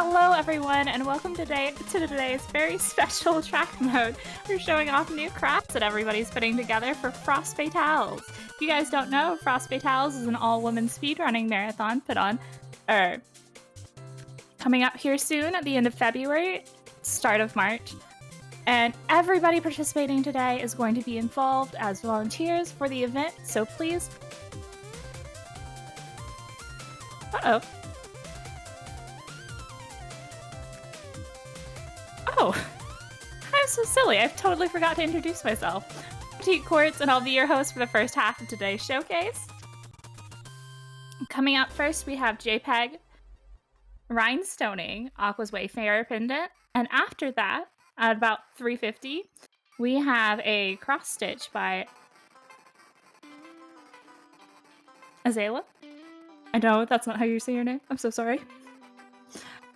Hello everyone, and welcome to today's very special track mode. We're showing off new crafts that everybody's putting together for Frostbatals. If you guys don't know, Frostbatals is an all-women speedrunning marathon coming up here soon at the end of February, start of March. And everybody participating today is going to be involved as volunteers for the event, so please... Uh-oh. Oh, I'm so silly. I've totally forgot to introduce myself. Critique Quartz, and I'll be your host for the first half of today's showcase. Coming up first, we have Jayyypeg rhinestoning Aqua's Wayfinder Pendant, and after that, at about 3:50, we have a cross stitch by Azalea. I know that's not how you say your name. I'm so sorry.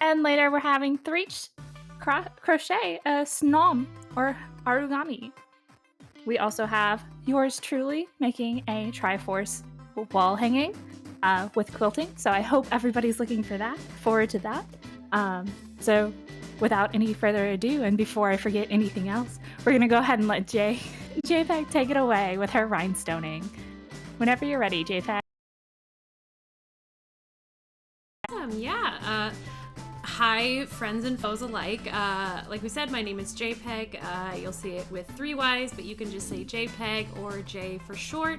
And later, we're having crochet a snom or origami. We also have yours truly making a Triforce wall hanging with quilting, so I hope everybody's looking forward to that. So without any further ado, and before I forget anything else, we're gonna go ahead and let Jayyypeg take it away with her rhinestoning. Whenever you're ready, Jayyypeg. Hi, friends and foes alike. Like we said, my name is Jayyypeg. You'll see it with 3 Ys, but you can just say Jayyypeg or J for short.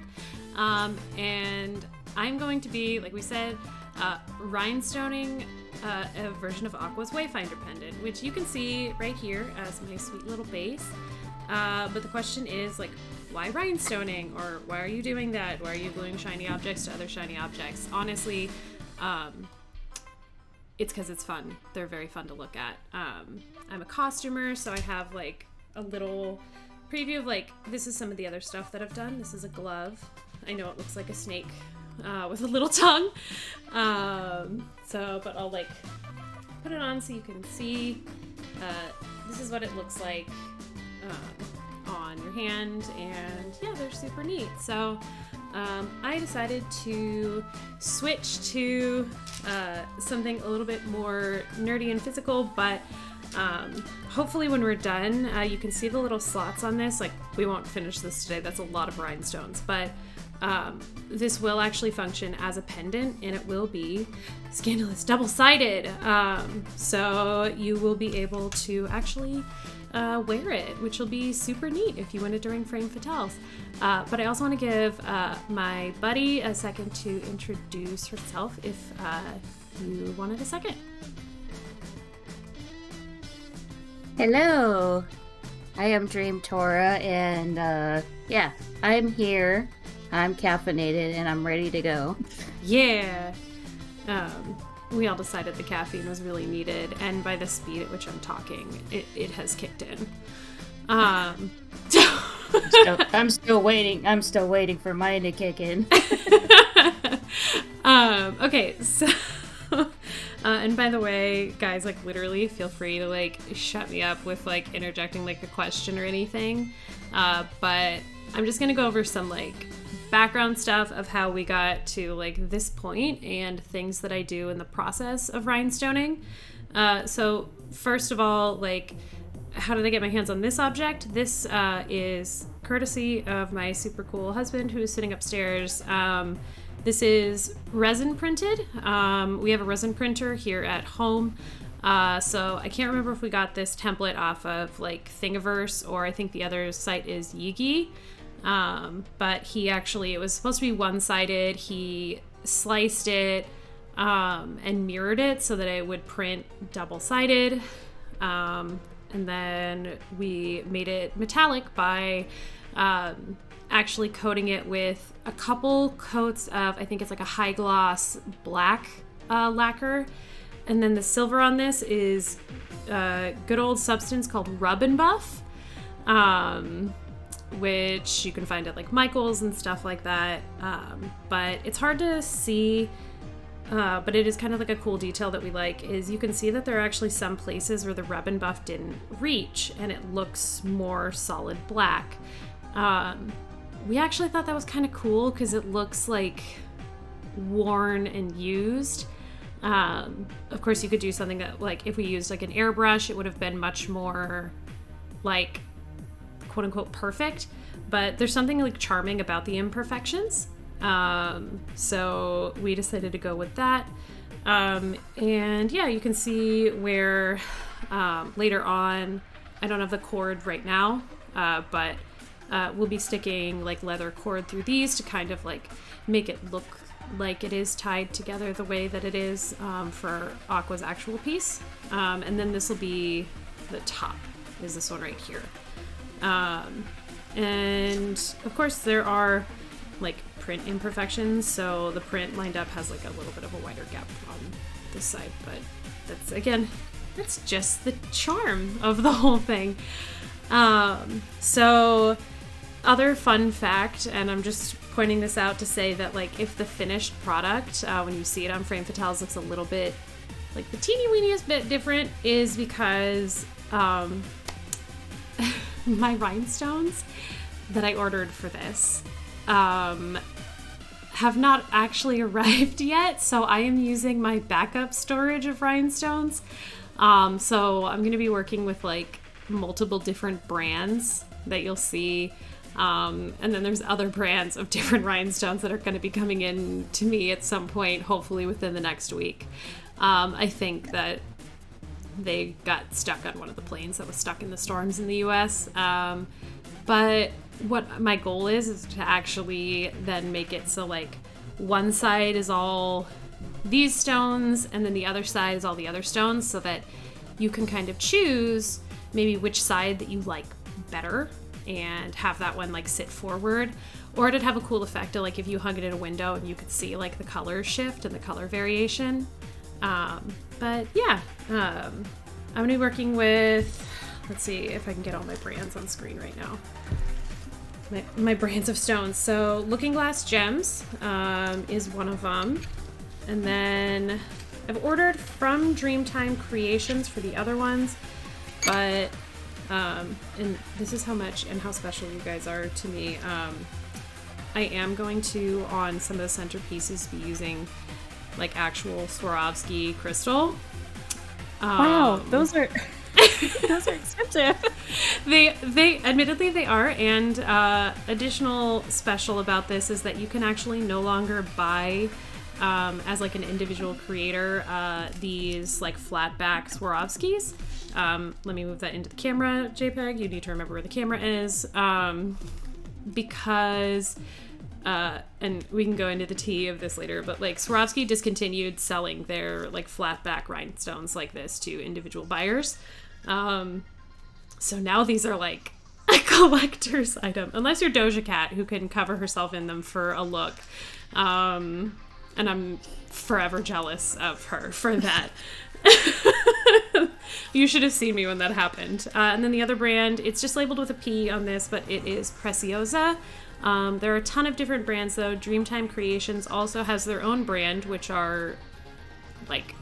And I'm going to be, like we said, rhinestoning a version of Aqua's Wayfinder Pendant, which you can see right here as my sweet little base. But the question is, like, why rhinestoning? Or why are you doing that? Why are you gluing shiny objects to other shiny objects? Honestly, it's because it's fun. They're very fun to look at. I'm a costumer, so I have like a little preview of like, this is some of the other stuff that I've done. This is a glove. I know it looks like a snake with a little tongue. But I'll like put it on so you can see. This is what it looks like on your hand, and yeah, they're super neat. So I decided to switch to something a little bit more nerdy and physical, but hopefully when we're done, you can see the little slots on this. Like, we won't finish this today, that's a lot of rhinestones, but this will actually function as a pendant, and it will be scandalous double-sided. So you will be able to actually wear it, which will be super neat if you win it during Frame Fatales. But I also want to give my buddy a second to introduce herself if you wanted a second. Hello, I am DreamTora, and yeah, I'm here. I'm caffeinated and I'm ready to go. Yeah. We all decided the caffeine was really needed, and by the speed at which I'm talking, it has kicked in. I'm still waiting. I'm still waiting for mine to kick in. Okay, so and by the way, guys, like, literally feel free to like shut me up with like interjecting like a question or anything. But I'm just gonna go over some like background stuff of how we got to like this point and things that I do in the process of rhinestoning. So first of all, like, how did I get my hands on this object? This is courtesy of my super cool husband, who is sitting upstairs. This is resin printed. We have a resin printer here at home. So I can't remember if we got this template off of like Thingiverse, or I think the other site is Yigi. But it was supposed to be one-sided. He sliced it and mirrored it so that it would print double-sided. And then we made it metallic by actually coating it with a couple coats of, I think it's like a high gloss black lacquer. And then the silver on this is a good old substance called Rub and Buff, which you can find at like Michael's and stuff like that. But it's hard to see, but it is kind of like a cool detail that we like, is you can see that there are actually some places where the Rub and Buff didn't reach and it looks more solid black. We actually thought that was kind of cool because it looks like worn and used. Of course, you could do something that, like, if we used like an airbrush, it would have been much more like quote unquote perfect, but there's something like charming about the imperfections. So we decided to go with that. And yeah, you can see where later on, I don't have the cord right now, but we'll be sticking like leather cord through these to kind of like make it look like it is tied together the way that it is for Aqua's actual piece. And then this will be the top, is this one right here. And of course there are like print imperfections, so the print lined up has like a little bit of a wider gap on this side, but that's, again, that's just the charm of the whole thing. So other fun fact, and I'm just pointing this out to say that like if the finished product, when you see it on Frame Fatales, looks a little bit like the teeny weeniest bit different, is because my rhinestones that I ordered for this have not actually arrived yet, so I am using my backup storage of rhinestones. So I'm going to be working with like multiple different brands that you'll see, and then there's other brands of different rhinestones that are going to be coming in to me at some point, hopefully within the next week. I think that they got stuck on one of the planes that was stuck in the storms in the US. But what my goal is to actually then make it so like one side is all these stones and then the other side is all the other stones, so that you can kind of choose maybe which side that you like better and have that one like sit forward, or it'd have a cool effect of like if you hung it in a window and you could see like the color shift and the color variation. But yeah, I'm gonna be working with, let's see if I can get all my brands on screen right now. My brands of stones. So Looking Glass Gems is one of them. And then I've ordered from Dreamtime Creations for the other ones. But, and this is how much and how special you guys are to me. I am going to, on some of the centerpieces, be using like actual Swarovski crystal. Wow, those are those are expensive. They admittedly they are, and additional special about this is that you can actually no longer buy as like an individual creator these like flat back Swarovskis. Let me move that into the camera, Jayyypeg. You need to remember where the camera is, because and we can go into the tea of this later, but like Swarovski discontinued selling their like flat back rhinestones like this to individual buyers. So now these are like a collector's item, unless you're Doja Cat, who can cover herself in them for a look. And I'm forever jealous of her for that. You should have seen me when that happened. And then the other brand, it's just labeled with a P on this, but it is Preciosa. There are a ton of different brands though. Dreamtime Creations also has their own brand, which are like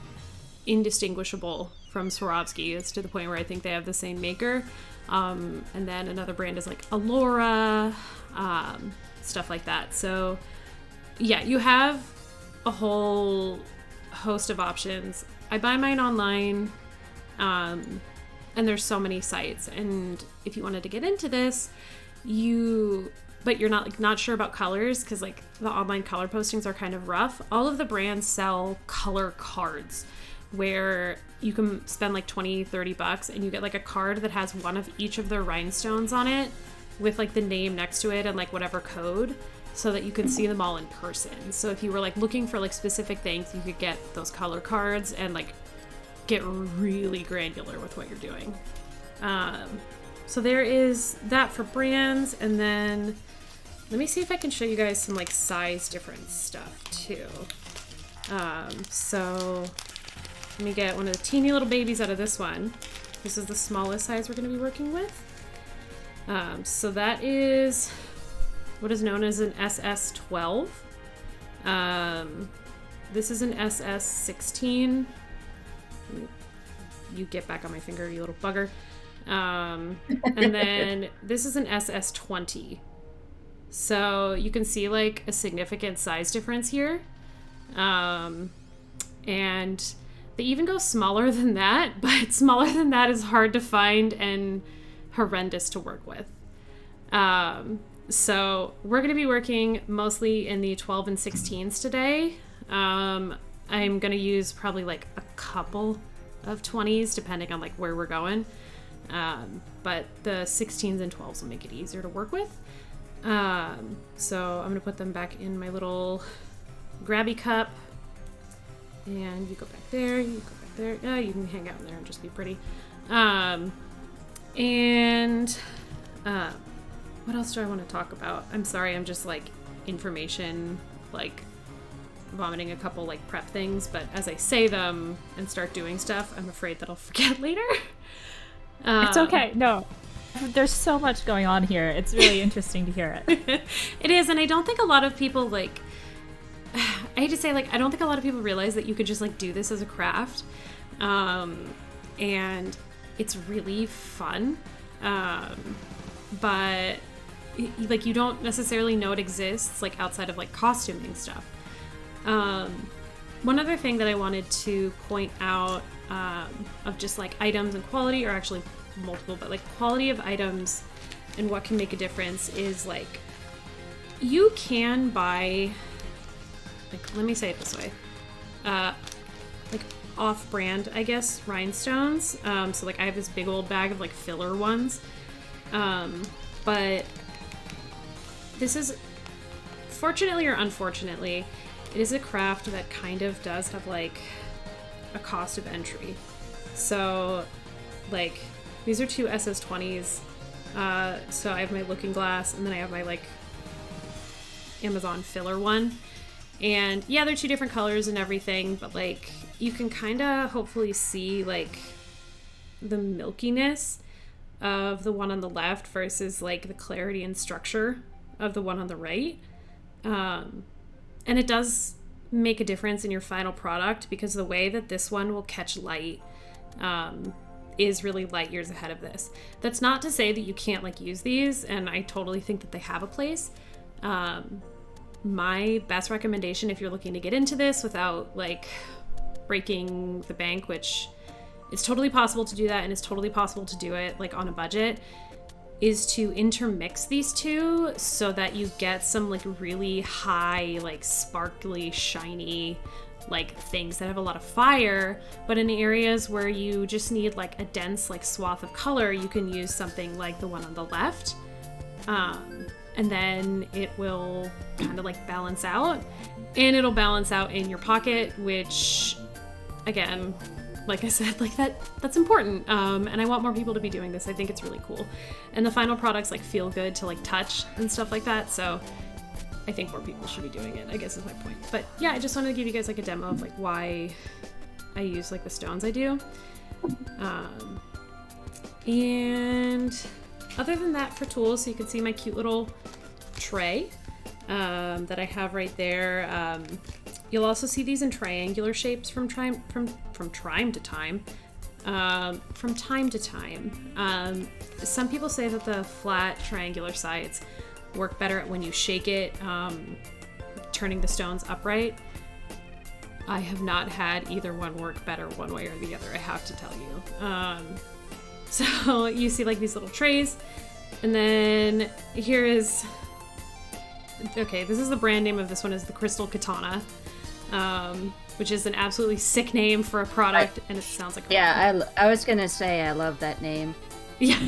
indistinguishable from Swarovski. It's to the point where I think they have the same maker. And then another brand is like Allura, stuff like that. So yeah, you have a whole host of options. I buy mine online, and there's so many sites. And if you wanted to get into this, but you're not sure about colors, because like the online color postings are kind of rough. All of the brands sell color cards where you can spend like $20-30 and you get like a card that has one of each of their rhinestones on it with like the name next to it and like whatever code, so that you can see them all in person. So if you were like looking for like specific things, you could get those color cards and like get really granular with what you're doing. So there is that for brands. And then let me see if I can show you guys some like size difference stuff too. So let me get one of the teeny little babies out of this one. This is the smallest size we're going to be working with. So that is what is known as an SS12. This is an SS16. You get back on my finger, you little bugger. And then this is an SS20. So you can see like a significant size difference here. And they even go smaller than that, but smaller than that is hard to find and horrendous to work with. So we're going to be working mostly in the 12 and 16s today. I'm going to use probably like a couple of 20s depending on like where we're going. But the 16s and 12s will make it easier to work with. So I'm going to put them back in my little grabby cup. And you go back there, you go back there. Yeah, you can hang out in there and just be pretty. What else do I want to talk about? I'm sorry, I'm just like information, like vomiting a couple like prep things, but as I say them and start doing stuff, I'm afraid that I'll forget later. It's okay. No, there's so much going on here. It's really interesting to hear it. It is, and I don't think a lot of people like, I hate to say, like, I don't think a lot of people realize that you could just like do this as a craft. And it's really fun. But like you don't necessarily know it exists like outside of like costuming stuff. One other thing that I wanted to point out of just like items and quality, or actually multiple, but like quality of items and what can make a difference is like you can buy, like, let me say it this way, like off-brand, I guess, rhinestones. So like I have this big old bag of like filler ones. But this is, fortunately or unfortunately, it is a craft that kind of does have like a cost of entry. So like these are two SS20s. So I have my looking glass and then I have my like Amazon filler one. And yeah, they're two different colors and everything, but like you can kind of hopefully see like the milkiness of the one on the left versus like the clarity and structure of the one on the right. And it does make a difference in your final product because the way that this one will catch light is really light years ahead of this. That's not to say that you can't like use these, and I totally think that they have a place. My best recommendation if you're looking to get into this without like breaking the bank, which it's totally possible to do that and it's totally possible to do it like on a budget, is to intermix these two so that you get some like really high, like sparkly, shiny, like things that have a lot of fire, but in areas where you just need like a dense like swath of color, you can use something like the one on the left. And then it will kind of like balance out, and it'll balance out in your pocket, which again, like I said, like that's important. And I want more people to be doing this. I think it's really cool. And the final products like feel good to like touch and stuff like that. So I think more people should be doing it, I guess is my point. But yeah, I just wanted to give you guys like a demo of like why I use like the stones I do. And other than that, for tools, so you can see my cute little tray that I have right there. You'll also see these in triangular shapes from time to time. Some people say that the flat triangular sides work better when you shake it, turning the stones upright. I have not had either one work better one way or the other, I have to tell you. So you see like these little trays, and then here is, okay, this is the brand name of this one, is the Crystal Katana. Which is an absolutely sick name for a product, and it sounds like I was gonna say I love that name. Yeah.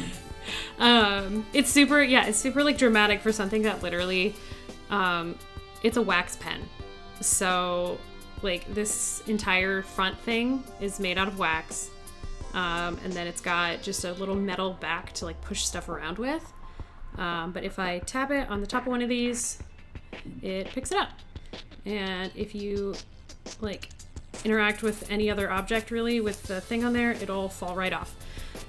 It's super like dramatic for something that literally it's a wax pen. So like this entire front thing is made out of wax, and then it's got just a little metal back to like push stuff around with, but if I tap it on the top of one of these, it picks it up. And if you like interact with any other object really with the thing on there, it'll fall right off.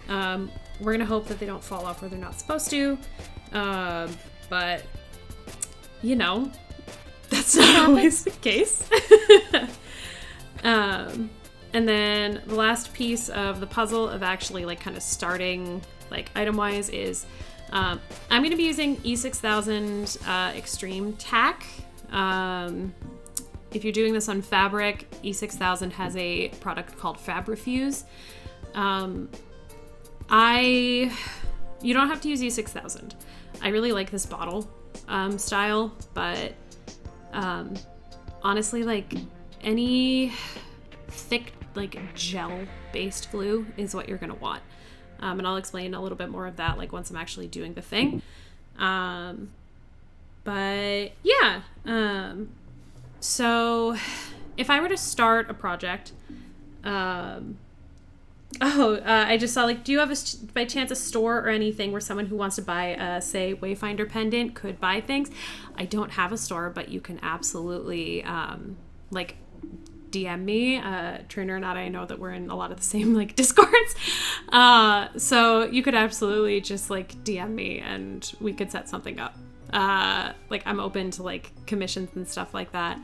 We're gonna hope that they don't fall off where they're not supposed to, but you know, that's not always the case. And then the last piece of the puzzle of actually like kind of starting like item wise is I'm going to be using E6000 Extreme Tack. if you're doing this on fabric, E6000 has a product called Fabrifuse. You don't have to use E6000. I really like this bottle style, but honestly, like any thick like gel-based glue is what you're gonna want. And I'll explain a little bit more of that like once I'm actually doing the thing. But yeah, so if I were to start a project, I just saw, like, do you have by chance a store or anything where someone who wants to buy say Wayfinder Pendant could buy things? I don't have a store, but you can absolutely like DM me. Trina and I know that we're in a lot of the same like Discords, so you could absolutely just like DM me and we could set something up. Like I'm open to like commissions and stuff like that.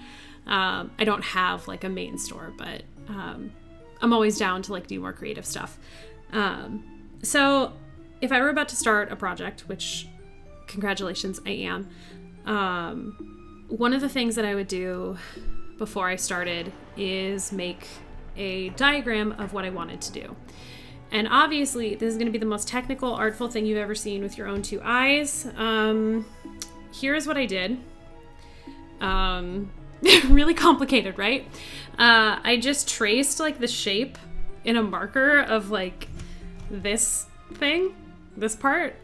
I don't have like a main store, but I'm always down to like do more creative stuff. So if I were about to start a project, which congratulations, I am, one of the things that I would do before I started is make a diagram of what I wanted to do. And obviously this is going to be the most technical, artful thing you've ever seen with your own two eyes. Here's what I did. Really complicated, right? I just traced like the shape in a marker of like this thing, this part,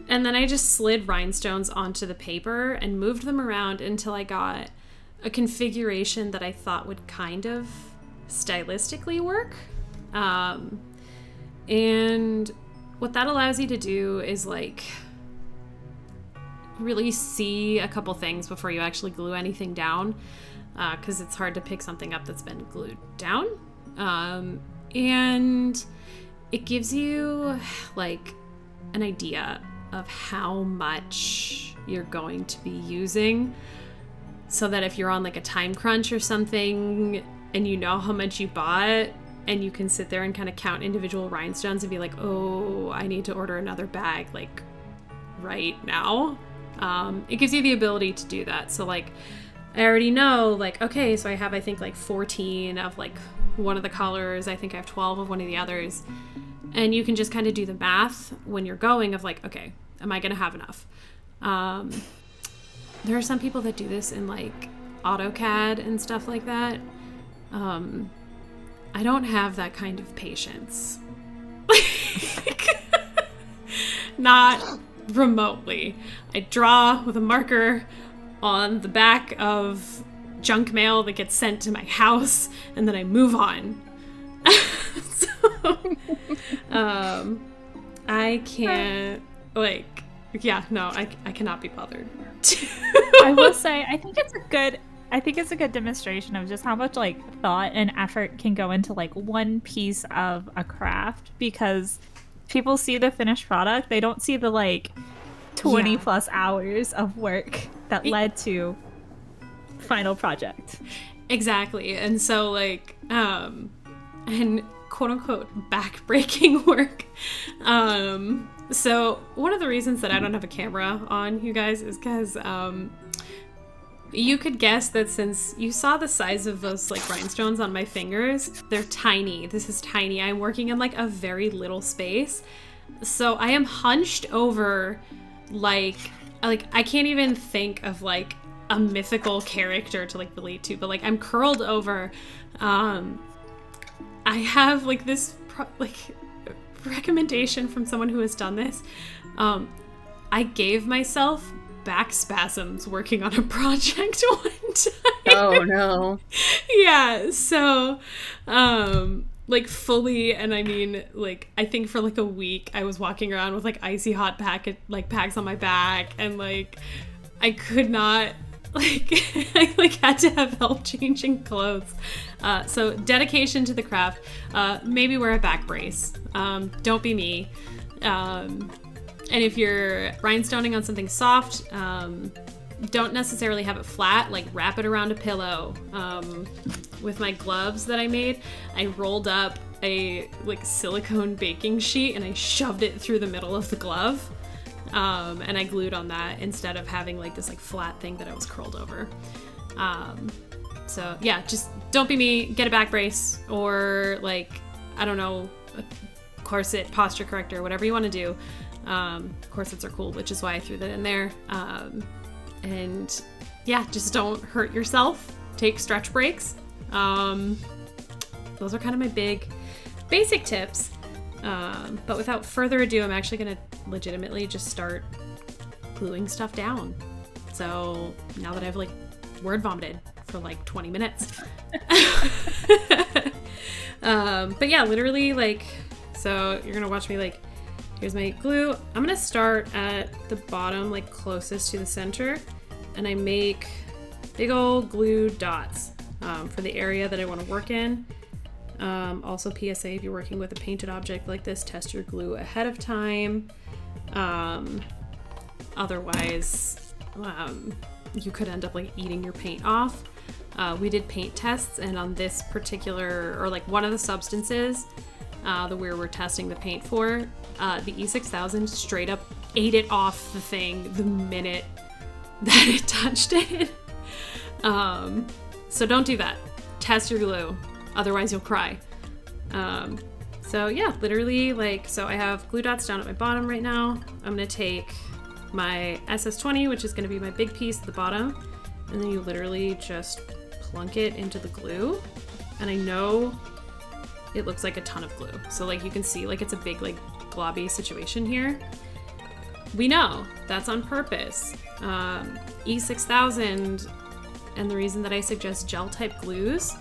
and then I just slid rhinestones onto the paper and moved them around until I got a configuration that I thought would kind of stylistically work. And what that allows you to do is like really see a couple things before you actually glue anything down, because it's hard to pick something up that's been glued down, and it gives you like an idea of how much you're going to be using, so that if you're on like a time crunch or something and you know how much you bought, and you can sit there and kind of count individual rhinestones and be like, oh, I need to order another bag like right now. It gives you the ability to do that. So like I already know like, okay, so I have I think like 14 of like one of the colors, I think I have 12 of one of the others, and you can just kind of do the math when you're going of like, okay, am I gonna have enough? There are some people that do this in like AutoCAD and stuff like that. I don't have that kind of patience. Not remotely. I draw with a marker on the back of junk mail that gets sent to my house, and then I move on. So, I can't, like, yeah, no, I cannot be bothered. I will say, I think it's a good demonstration of just how much like thought and effort can go into like one piece of a craft, because people see the finished product, they don't see the like 20 plus hours of work that led to final project. Exactly. And so like and quote unquote back-breaking work. So one of the reasons that I don't have a camera on, you guys, is because you could guess that since you saw the size of those like rhinestones on my fingers, they're tiny. This is tiny. I'm working in like a very little space. So I am hunched over like I can't even think of like a mythical character to like relate to, but like I'm curled over. I have like this recommendation from someone who has done this. I gave myself back spasms working on a project one time. Oh no. Yeah, so like fully, and I mean like I think for like a week I was walking around with like icy hot packs on my back, and like I could not like I like had to have help changing clothes. So dedication to the craft. Maybe wear a back brace. Don't be me. And if you're rhinestoning on something soft, don't necessarily have it flat, like wrap it around a pillow. With my gloves that I made, I rolled up a like silicone baking sheet and I shoved it through the middle of the glove. And I glued on that instead of having like this like flat thing that I was curled over. So yeah, just don't be me. Get a back brace or like, I don't know, a corset, posture corrector, whatever you want to do. Corsets are cool, which is why I threw that in there. And yeah, just don't hurt yourself. Take stretch breaks. Those are kind of my big basic tips. But without further ado, I'm actually going to legitimately just start gluing stuff down. So now that I've like word vomited for like 20 minutes. But yeah, literally like, so you're going to watch me like, here's my glue. I'm going to start at the bottom, like closest to the center. And I make big old glue dots for the area that I want to work in. Also PSA, if you're working with a painted object like this, test your glue ahead of time. Otherwise, you could end up like eating your paint off. We did paint tests, and on this particular, or like one of the substances that we were testing the paint for, the E6000 straight up ate it off the thing the minute that it touched it. So don't do that. Test your glue, otherwise you'll cry. So yeah, literally like, so I have glue dots down at my bottom right now. I'm gonna take my SS20, which is gonna be my big piece at the bottom, and then you literally just plunk it into the glue. And I know it looks like a ton of glue. So like you can see like it's a big like globby situation here. We know that's on purpose. E6000, and the reason that I suggest gel type glues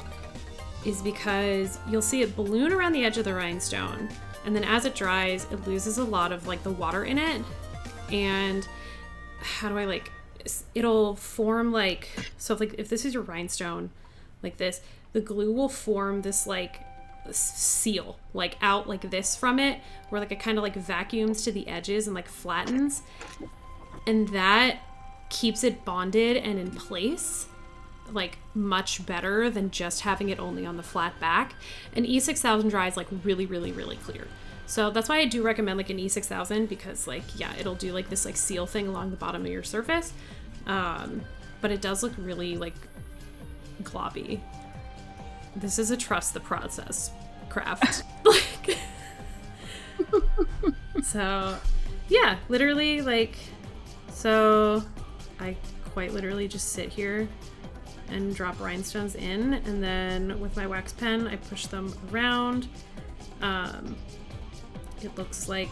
is because you'll see it balloon around the edge of the rhinestone, and then as it dries, it loses a lot of like the water in it. And how do I like, it'll form like, so if this is your rhinestone like this, the glue will form this like seal like out like this from it, where like it kind of like vacuums to the edges and like flattens, and that keeps it bonded and in place like much better than just having it only on the flat back. And E6000 dries like really clear. So that's why I do recommend like an E6000, because like, yeah, it'll do like this like seal thing along the bottom of your surface. But it does look really like globby. This is a trust the process craft. Like, so yeah, literally like, so I quite literally just sit here and drop rhinestones in, and then with my wax pen I push them around. It looks like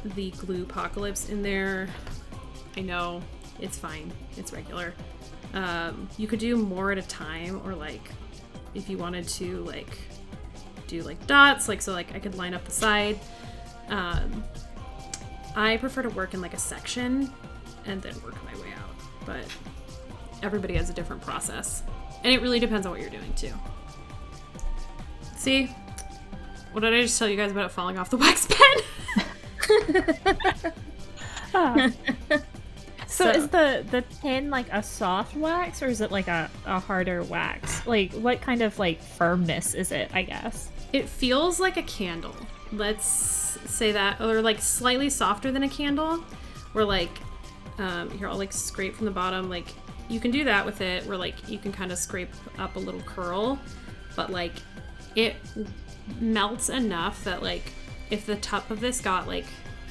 the glue apocalypse in there. I know, it's fine, it's regular. You could do more at a time, or like if you wanted to like do like dots, like so like I could line up the side. I prefer to work in like a section and then work my way out, but everybody has a different process, and it really depends on what you're doing too. See, what did I just tell you guys about it falling off the wax pen? So is the pen like a soft wax, or is it like a harder wax? Like what kind of like firmness is it, I guess? It feels like a candle. Let's say that, or like slightly softer than a candle. Where like, here I'll like scrape from the bottom. Like you can do that with it, where like you can kind of scrape up a little curl, but like it melts enough that like if the top of this got like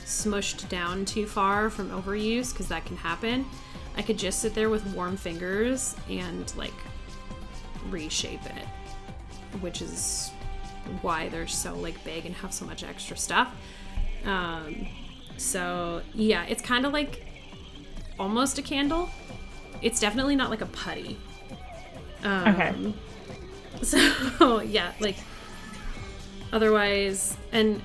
smushed down too far from overuse, because that can happen, I could just sit there with warm fingers and like reshape it, which is why they're so like big and have so much extra stuff. So yeah, it's kind of like almost a candle. It's definitely not like a putty. Okay. So yeah, like otherwise, and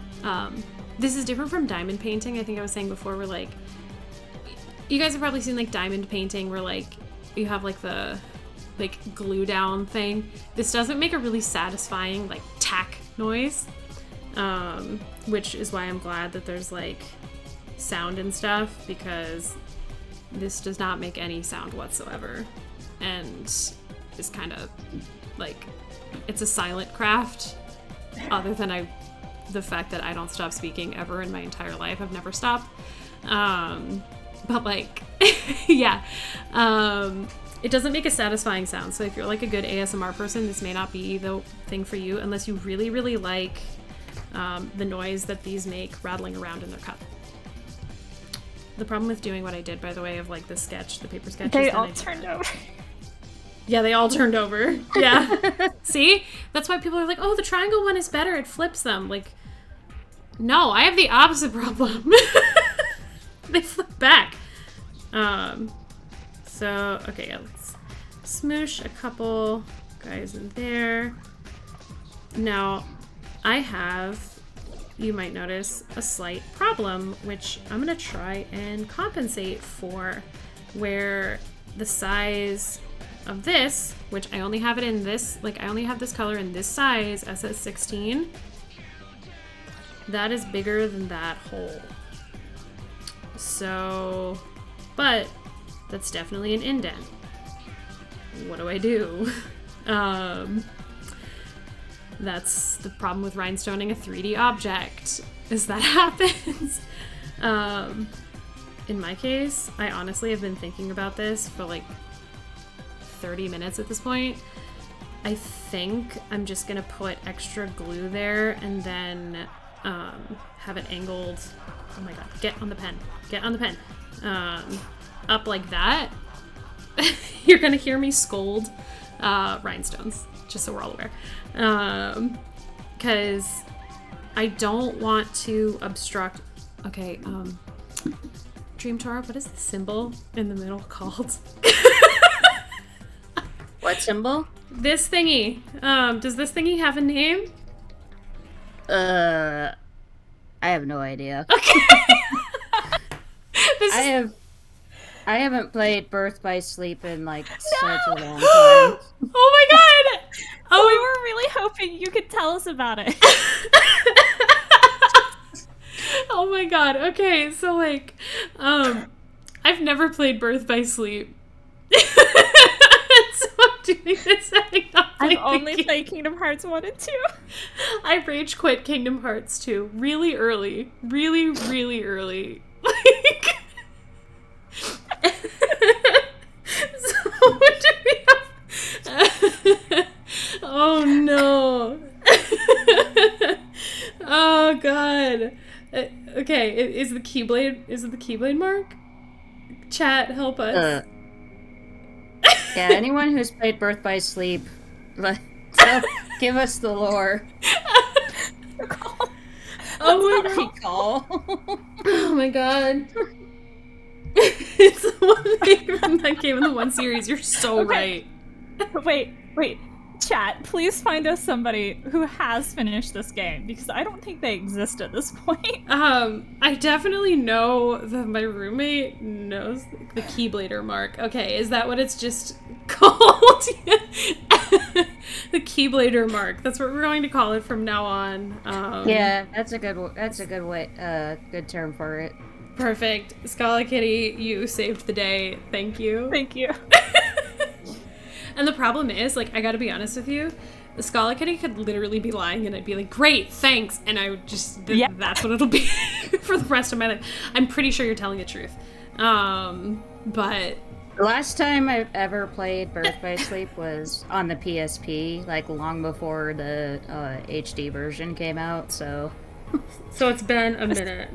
this is different from diamond painting. I think I was saying before, where like you guys have probably seen like diamond painting where like you have like the like glue down thing. This doesn't make a really satisfying like tack noise, which is why I'm glad that there's like sound and stuff, because this does not make any sound whatsoever, and is kind of like, it's a silent craft, other than the fact that I don't stop speaking ever in my entire life. I've never stopped. But like, yeah. it doesn't make a satisfying sound. So if you're like a good ASMR person, this may not be the thing for you unless you really, really like the noise that these make rattling around in their cup. The problem with doing what I did, by the way, of like the sketch, the paper sketch, They all turned over. Yeah, they all turned over. Yeah. See? That's why people are like, oh, the triangle one is better. It flips them. Like, no, I have the opposite problem. They flip back. So, okay, yeah, let's smoosh a couple guys in there. Now, I have, you might notice, a slight problem, which I'm going to try and compensate for, where the size of this, which I only have it in this, like I only have this color in this size, SS16, that is bigger than that hole. So, but that's definitely an indent. What do I do? That's the problem with rhinestoning a 3D object, is that happens. In my case, I honestly have been thinking about this for like 30 minutes at this point. I think I'm just gonna put extra glue there and then have it angled. Oh my god, get on the pen. Get on the pen. Up like that. You're gonna hear me scold rhinestones, just so we're all aware. Because I don't want to obstruct. Okay, DreamTora, what is the symbol in the middle called? What symbol? This thingy. Does this thingy have a name? I have no idea. Okay. I haven't played Birth by Sleep in like such a long time. Oh my god! Oh, we were really hoping you could tell us about it. Oh my god. Okay, so like, I've never played Birth by Sleep. So I'm doing this having not played I've only played Kingdom Hearts 1 and 2. I rage quit Kingdom Hearts 2 really early. Really, really early. So what do we have? Oh no. Oh god. Okay, is the Keyblade mark? Chat, help us. Yeah, anyone who's played Birth by Sleep, give us the lore. Oh my god. Call. Oh my god. It's the one thing from that game in the one series. You're so right. Wait. Chat, please find us somebody who has finished this game, because I don't think they exist at this point. I definitely know that my roommate knows the Keyblader mark. Okay, is that what it's just called? The Keyblader mark. That's what we're going to call it from now on. Yeah, that's a good way, good term for it. Perfect. Scala Kitty, you saved the day. Thank you. Thank you. And the problem is, like, I gotta be honest with you, the Scala Kitty could literally be lying and I'd be like, great, thanks. And I would just, that's what it'll be for the rest of my life. I'm pretty sure you're telling the truth. But... The last time I've ever played Birth by Sleep was on the PSP, like long before the HD version came out, so... So it's been a minute.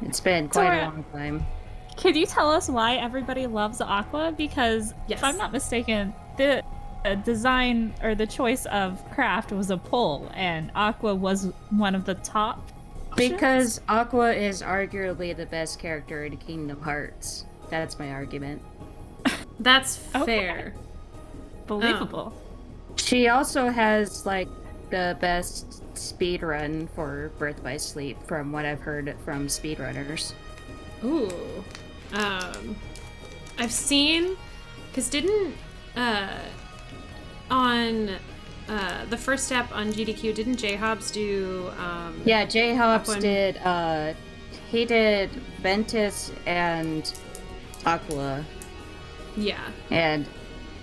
It's been quite a long time. Could you tell us why everybody loves Aqua? Because if I'm not mistaken, the design or the choice of craft was a pull, and Aqua was one of the top options? Because Aqua is arguably the best character in Kingdom Hearts. That's my argument. That's fair. Believable. She also has, like, the best speedrun for Birth by Sleep, from what I've heard from speedrunners. Ooh. I've seen, because didn't, on, the first step on GDQ, didn't J-Hobbs do, Yeah, J-Hobbs did, he did Ventus and Aqua. Yeah. And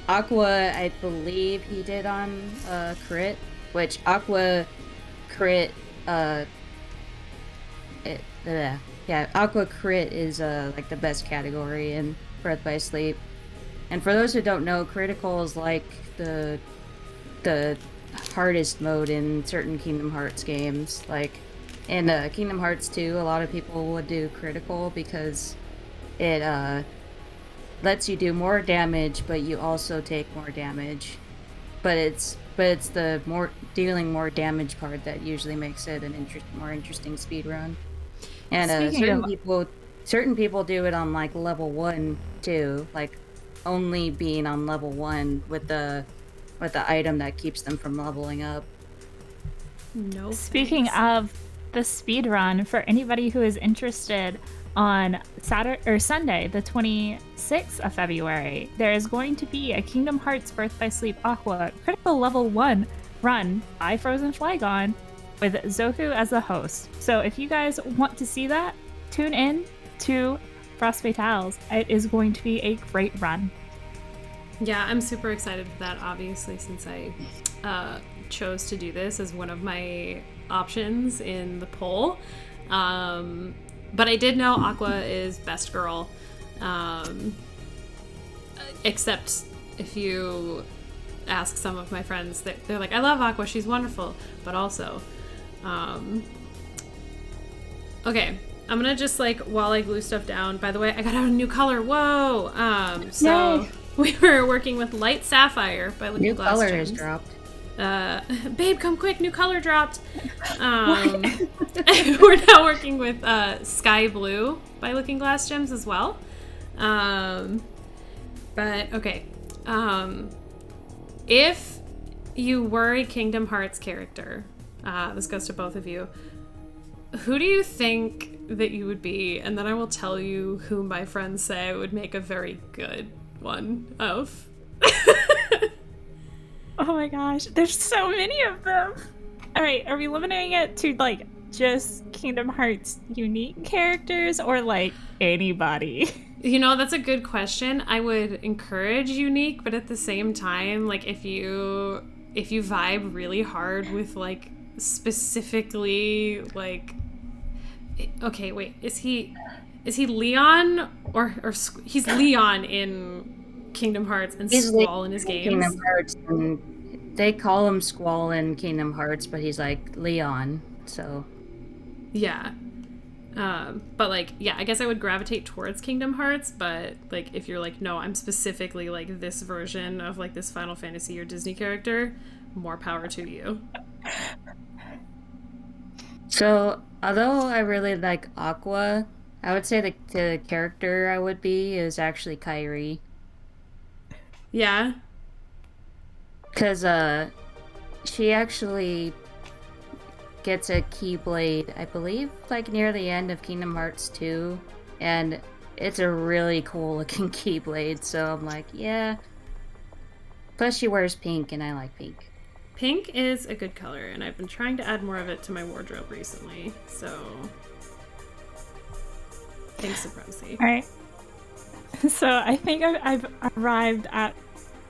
Aqua, I believe he did on, Crit, which Aqua Crit, Yeah, Aqua Crit is like the best category in Birth by Sleep. And for those who don't know, critical is like the hardest mode in certain Kingdom Hearts games. Like in Kingdom Hearts 2, a lot of people would do critical because it lets you do more damage, but you also take more damage. But it's the dealing more damage part that usually makes it an more interesting speed run. And certain people do it on like level 1 too, like only being on level 1 with the item that keeps them from leveling up. No. Speaking of the speed run, for anybody who is interested, on Sunday, the 26th of February, there is going to be a Kingdom Hearts Birth by Sleep Aqua critical level 1 run by Frozen Flygon with Zoku as the host. So if you guys want to see that, tune in to Frost Fatales. It is going to be a great run. Yeah, I'm super excited for that, obviously, since I chose to do this as one of my options in the poll. But I did know Aqua is best girl. Except if you ask some of my friends, they're like, I love Aqua, she's wonderful. But also, okay, I'm gonna just like, while I glue stuff down, by the way, I got out a new color, whoa! So Yay. We were working with Light Sapphire by Looking New Glass color Gems. has dropped. Babe, come quick, new color dropped. We're now working with Sky Blue by Looking Glass Gems as well. But okay, if you were a Kingdom Hearts character, this goes to both of you, who do you think that you would be? And then I will tell you who my friends say would make a very good one of. Oh my gosh, there's so many of them. All right, are we limiting it to like just Kingdom Hearts unique characters or like anybody? You know, that's a good question. I would encourage unique, but at the same time, like if you vibe really hard with like specifically like, okay, wait, is he Leon or he's Leon in Kingdom Hearts and He's Squall in his games? Kingdom Hearts, and they call him Squall in Kingdom Hearts, but he's like Leon, so Yeah. But like, yeah, I guess I would gravitate towards Kingdom Hearts, but like if you're like, no, I'm specifically like this version of like this Final Fantasy or Disney character, more power to you. So, although I really like Aqua, I would say the character I would be is actually Kairi. Yeah. Because, she actually gets a Keyblade, I believe, like near the end of Kingdom Hearts 2, and it's a really cool looking Keyblade, so I'm like, yeah. Plus she wears pink, and I like pink. Pink is a good color, and I've been trying to add more of it to my wardrobe recently, so pink supremacy. All right. So I think I've arrived at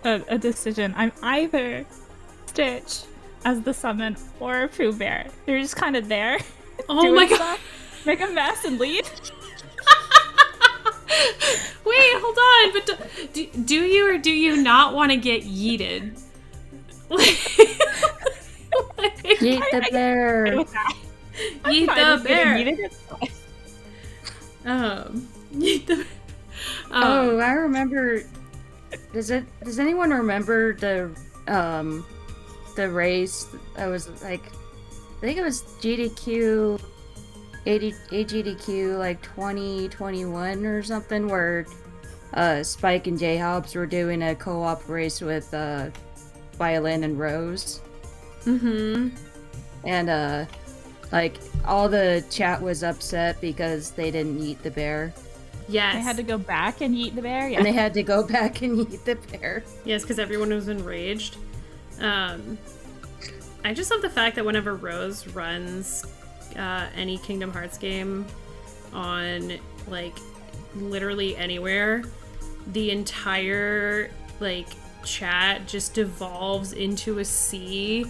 a decision. I'm either Stitch as the summon or Pooh Bear. They're just kind of there. Oh my god! Stuff, make a mess and leave. Wait, hold on. But do you or do you not want to get yeeted? Yeet the bear! Yeet the bear! Yeet the bear. Oh, I remember. Does anyone remember the race? I was like, I think it was GDQ, AGDQ like 2021 or something, where Spike and J-Hobbs were doing a co-op race with Violin and Rose. Mm-hmm. And like all the chat was upset because they didn't eat the bear. Yes. They had to go back and eat the bear? Yeah. And they had to go back and eat the bear. Yes, because everyone was enraged. I just love the fact that whenever Rose runs any Kingdom Hearts game on, like, literally anywhere, the entire, like, chat just devolves into a sea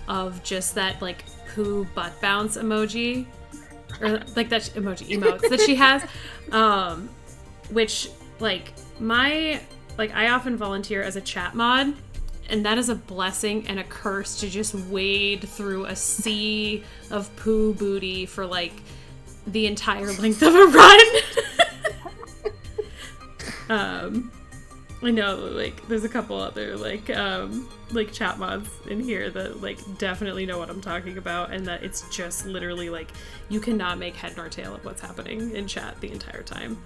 of just that, like, poo butt bounce emoji. Or, like, that emotes that she has. Which, like, my like, I often volunteer as a chat mod, and that is a blessing and a curse to just wade through a sea of poo booty for, like, the entire length of a run. I know, like, there's a couple other, like chat mods in here that, like, definitely know what I'm talking about, and that it's just literally, like, you cannot make head nor tail of what's happening in chat the entire time.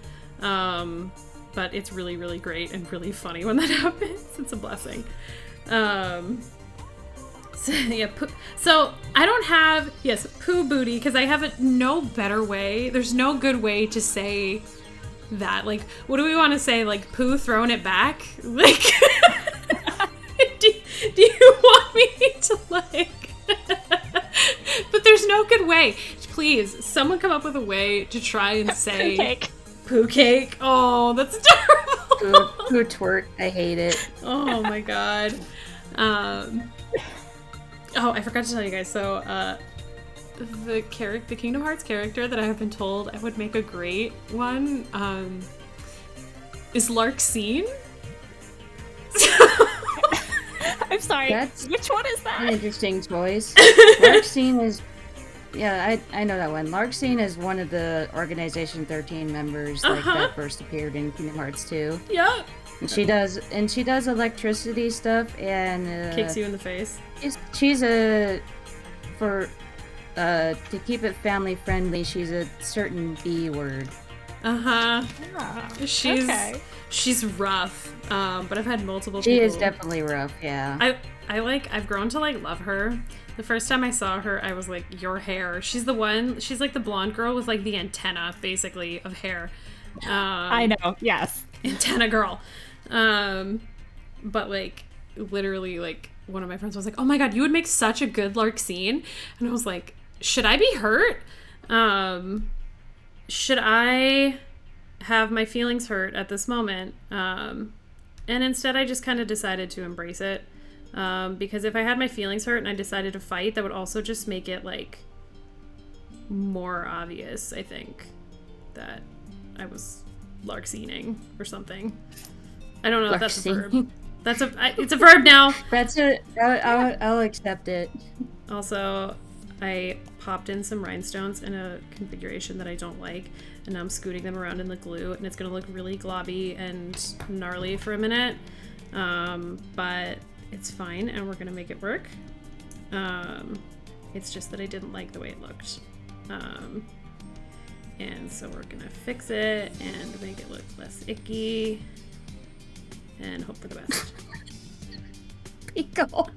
But it's really, really great and really funny when that happens. It's a blessing. So, yeah, so I don't have, yes, poo booty, because I have no better way. There's no good way to say that. Like, what do we want to say? Like, poo throwing it back? Like, do you want me to, like, but there's no good way. Please, someone come up with a way to try and say Poo cake. Poo cake. Oh, that's terrible. Poo twert. I hate it. Oh my god. Oh, I forgot to tell you guys. So, the Kingdom Hearts character that I have been told I would make a great one, is Larxene. I'm sorry. Which one is An that? interesting choice. Larxene is... Yeah, I know that one. Larxene is one of the Organization 13 members that first appeared in Kingdom Hearts 2. Yep. And she does electricity stuff and Kicks you in the face. She's to keep it family friendly, she's a certain B word. Uh-huh. Okay. She's rough. But I've had multiple people. She is definitely rough, yeah. I've grown to, like, love her. The first time I saw her, I was like, your hair. She's like the blonde girl with, like, the antenna, basically, of hair. I know, yes. Antenna girl. But, like, literally, like, one of my friends was like, oh my god, you would make such a good Larxene. And I was like, should I be hurt? Should I have my feelings hurt at this moment? And instead I just kind of decided to embrace it. Because if I had my feelings hurt and I decided to fight, that would also just make it, like, more obvious, I think, that I was Larxening or something. I don't know if that's a verb. It's a verb now. That's it. I'll accept it. Also, I popped in some rhinestones in a configuration that I don't like, and now I'm scooting them around in the glue, and it's gonna look really globby and gnarly for a minute. But it's fine, and we're gonna make it work. It's just that I didn't like the way it looked. And so we're gonna fix it and make it look less icky and hope for the best. Pickle.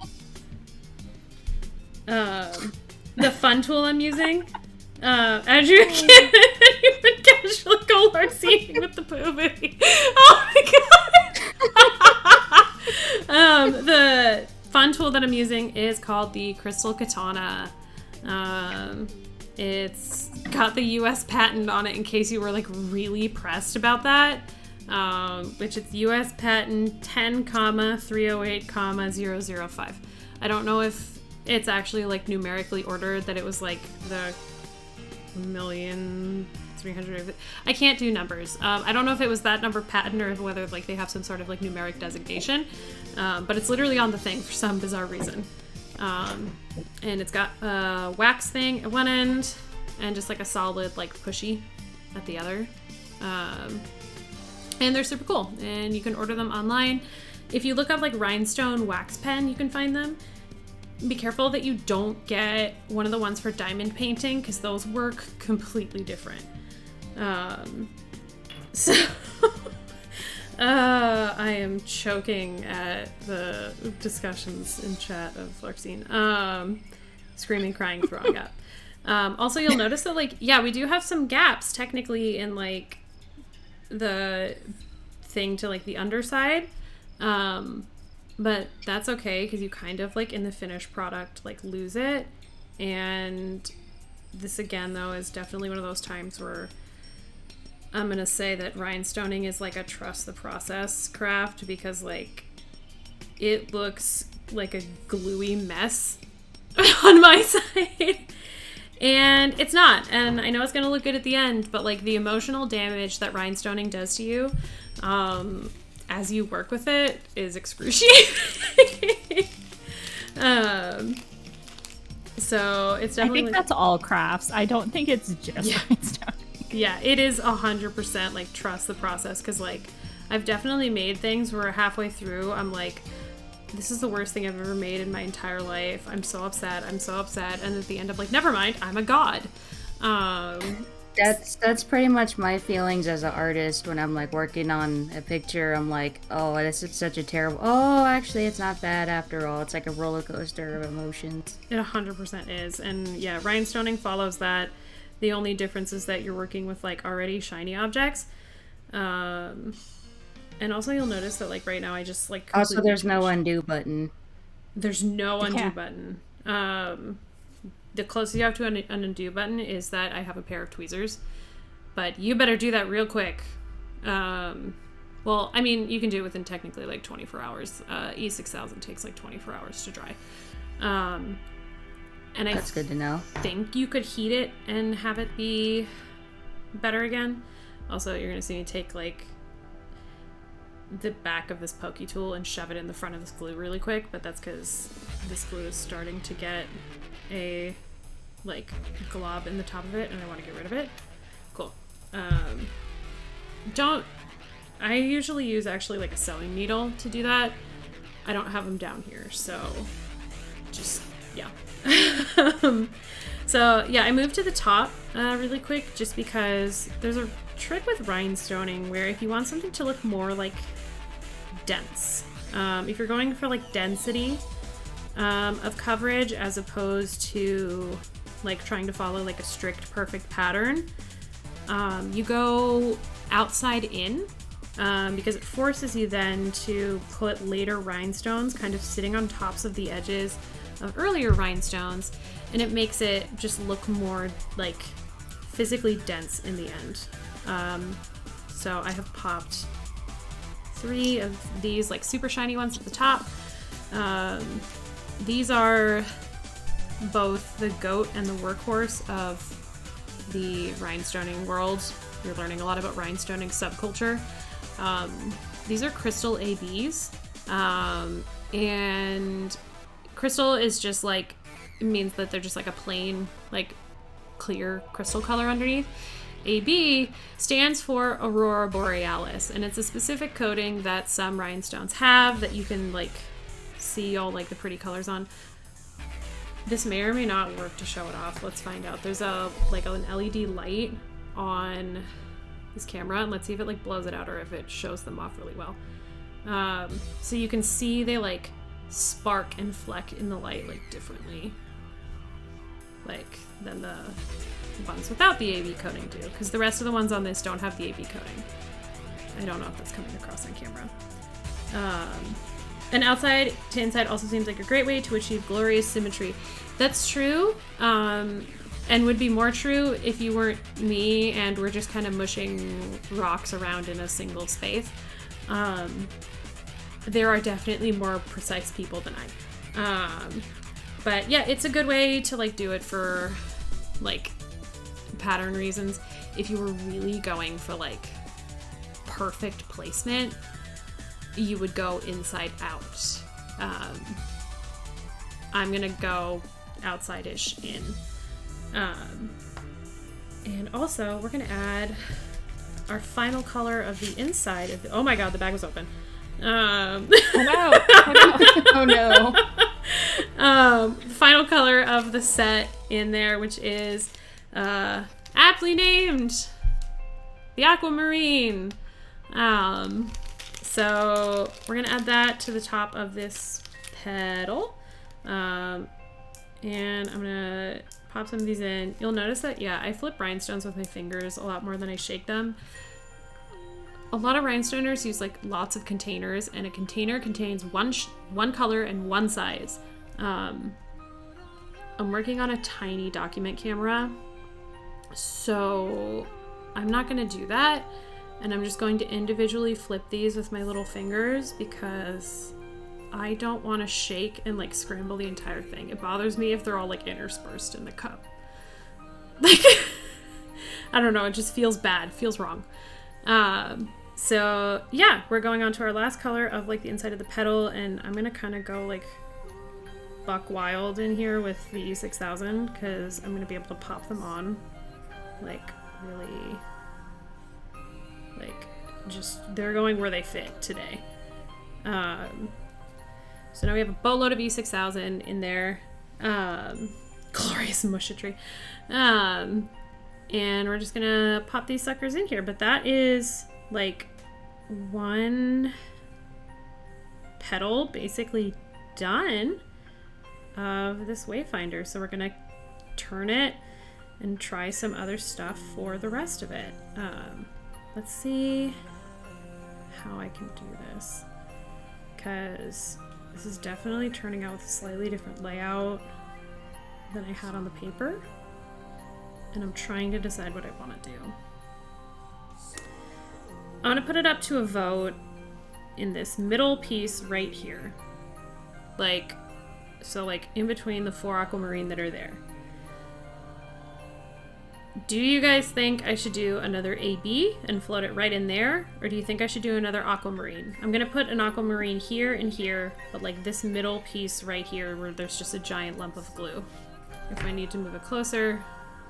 The fun tool I'm using, as you can even casually go Larxene with the poo booty. Oh my god! The fun tool that I'm using is called the Crystal Katana. It's got the US patent on it in case you were, like, really pressed about that. Which is US patent 10,308,005. I don't know if it's actually, like, numerically ordered, that it was, like, the 1,300,000. I can't do numbers. I don't know if it was that number patent or whether, like, they have some sort of, like, numeric designation. But it's literally on the thing for some bizarre reason. And it's got a wax thing at one end and just, like, a solid, like, pushy at the other. And they're super cool, and you can order them online. If you look up, like, rhinestone wax pen, you can find them. Be careful that you don't get one of the ones for diamond painting, because those work completely different. So I am choking at the discussions in chat of Larxene. Screaming, crying, throwing up. Also, you'll notice that, like, yeah, we do have some gaps technically in, like, the thing to, like, the underside. But that's okay, because you kind of, like, in the finished product, like, lose it. And this, again, though, is definitely one of those times where I'm gonna say that rhinestoning is, like, a trust the process craft, because, like, it looks like a gluey mess on my side. And it's not. And I know it's gonna look good at the end, but, like, the emotional damage that rhinestoning does to you, as you work with it is excruciating. So it's definitely. I think that's all crafts. I don't think it's just rhinestone. Yeah, it is 100% like trust the process, because like I've definitely made things where halfway through I'm like, this is the worst thing I've ever made in my entire life. I'm so upset. And at the end I'm like, never mind, I'm a god. That's pretty much my feelings as an artist when I'm like working on a picture. I'm like, oh, this is such a terrible. Oh, actually, it's not bad after all. It's like a roller coaster of emotions. It 100% is, and yeah, rhinestoning follows that. The only difference is that you're working with like already shiny objects, and also you'll notice that like right now I just like. Also, there's no undo button. There's no undo button. The closest you have to an undo button is that I have a pair of tweezers, but you better do that real quick. Well, I mean, you can do it within technically like 24 hours. E6000 takes like 24 hours to dry. And that's good to know. I think you could heat it and have it be better again. Also, you're going to see me take like the back of this pokey tool and shove it in the front of this glue really quick, but that's because this glue is starting to get a like glob in the top of it and I want to get rid of it. Cool. I usually use actually like a sewing needle to do that. I don't have them down here, so just yeah. So yeah, I moved to the top really quick just because there's a trick with rhinestoning where if you want something to look more like dense, if you're going for like density of coverage as opposed to like trying to follow like a strict perfect pattern, you go outside in, because it forces you then to put later rhinestones kind of sitting on tops of the edges of earlier rhinestones, and it makes it just look more like physically dense in the end. So I have popped 3 of these like super shiny ones at the top. These are both the goat and the workhorse of the rhinestoning world. You're learning a lot about rhinestoning subculture. These are crystal ABs, and crystal is just like, it means that they're just like a plain, like clear crystal color underneath. AB stands for Aurora Borealis, and it's a specific coating that some rhinestones have that you can like see all like the pretty colors on. This may or may not work to show it off. Let's find out. There's a like an LED light on this camera, and let's see if it like blows it out or if it shows them off really well. So you can see they like spark and fleck in the light like differently, like than the ones without the AB coating do, because the rest of the ones on this don't have the AB coating. I don't know if that's coming across on camera. And outside to inside also seems like a great way to achieve glorious symmetry. That's true, and would be more true if you weren't me and we're just kind of mushing rocks around in a single space. There are definitely more precise people than I. But yeah, it's a good way to like do it for like pattern reasons. If you were really going for like perfect placement, you would go inside out. I'm gonna go outside-ish in. And also we're gonna add our final color of the inside of the, oh my god, the bag was open. Oh no. Oh no. Final color of the set in there, which is aptly named the Aquamarine. So we're gonna add that to the top of this petal, and I'm gonna pop some of these in. You'll notice that, yeah, I flip rhinestones with my fingers a lot more than I shake them. A lot of rhinestoners use like lots of containers, and a container contains one color and one size. I'm working on a tiny document camera, so I'm not gonna do that, and I'm just going to individually flip these with my little fingers because I don't want to shake and like scramble the entire thing. It bothers me if they're all like interspersed in the cup. Like, I don't know, it just feels bad, feels wrong. So yeah, we're going on to our last color of like the inside of the petal, and I'm gonna kind of go like buck wild in here with the E6000 because I'm gonna be able to pop them on like really, like just they're going where they fit today. So now we have a boatload of E6000 in there. Glorious mushitry. And we're just gonna pop these suckers in here, but that is like one petal basically done of this Wayfinder. So we're gonna turn it and try some other stuff for the rest of it. Let's see how I can do this, because this is definitely turning out with a slightly different layout than I had on the paper, and I'm trying to decide what I want to do. I'm going to put it up to a vote in this middle piece right here. Like, so like in between the 4 aquamarine that are there. Do you guys think I should do another AB and float it right in there? Or do you think I should do another aquamarine? I'm going to put an aquamarine here and here, but like this middle piece right here where there's just a giant lump of glue. If I need to move it closer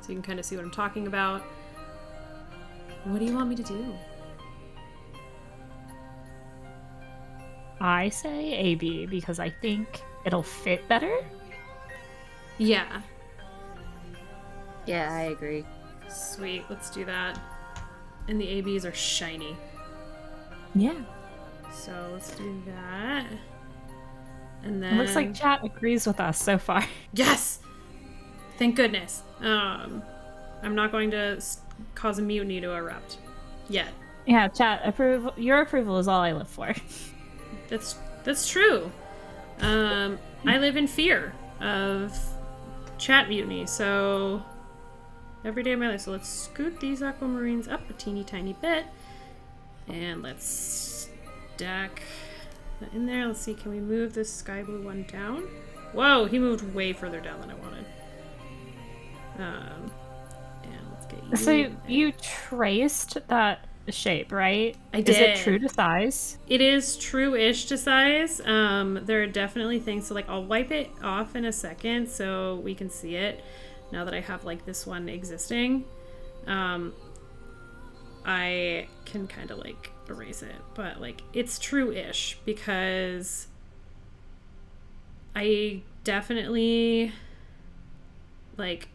so you can kind of see what I'm talking about. What do you want me to do? I say AB because I think it'll fit better. Yeah. Yeah, I agree. Sweet, let's do that. And the ABs are shiny. Yeah. So let's do that. And then... It looks like chat agrees with us so far. Yes! Thank goodness. I'm not going to cause a mutiny to erupt. Yet. Yeah, chat, approval. Your approval is all I live for. That's true. I live in fear of chat mutiny, so... every day of my life. So let's scoot these aquamarines up a teeny tiny bit. And let's stack that in there. Let's see, can we move this sky blue one down? Whoa, he moved way further down than I wanted. And let's get you. So you traced that shape, right? I did. Is it true to size? It is true-ish to size. There are definitely things, so like I'll wipe it off in a second so we can see it. Now that I have like this one existing, I can kind of like erase it, but like it's true-ish because I definitely like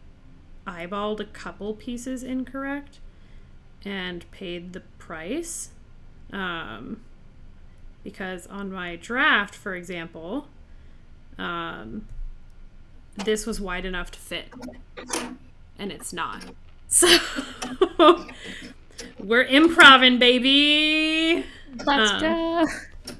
eyeballed a couple pieces incorrect and paid the price, because on my draft, for example, this was wide enough to fit, and it's not. So we're improvising, baby. Let's go.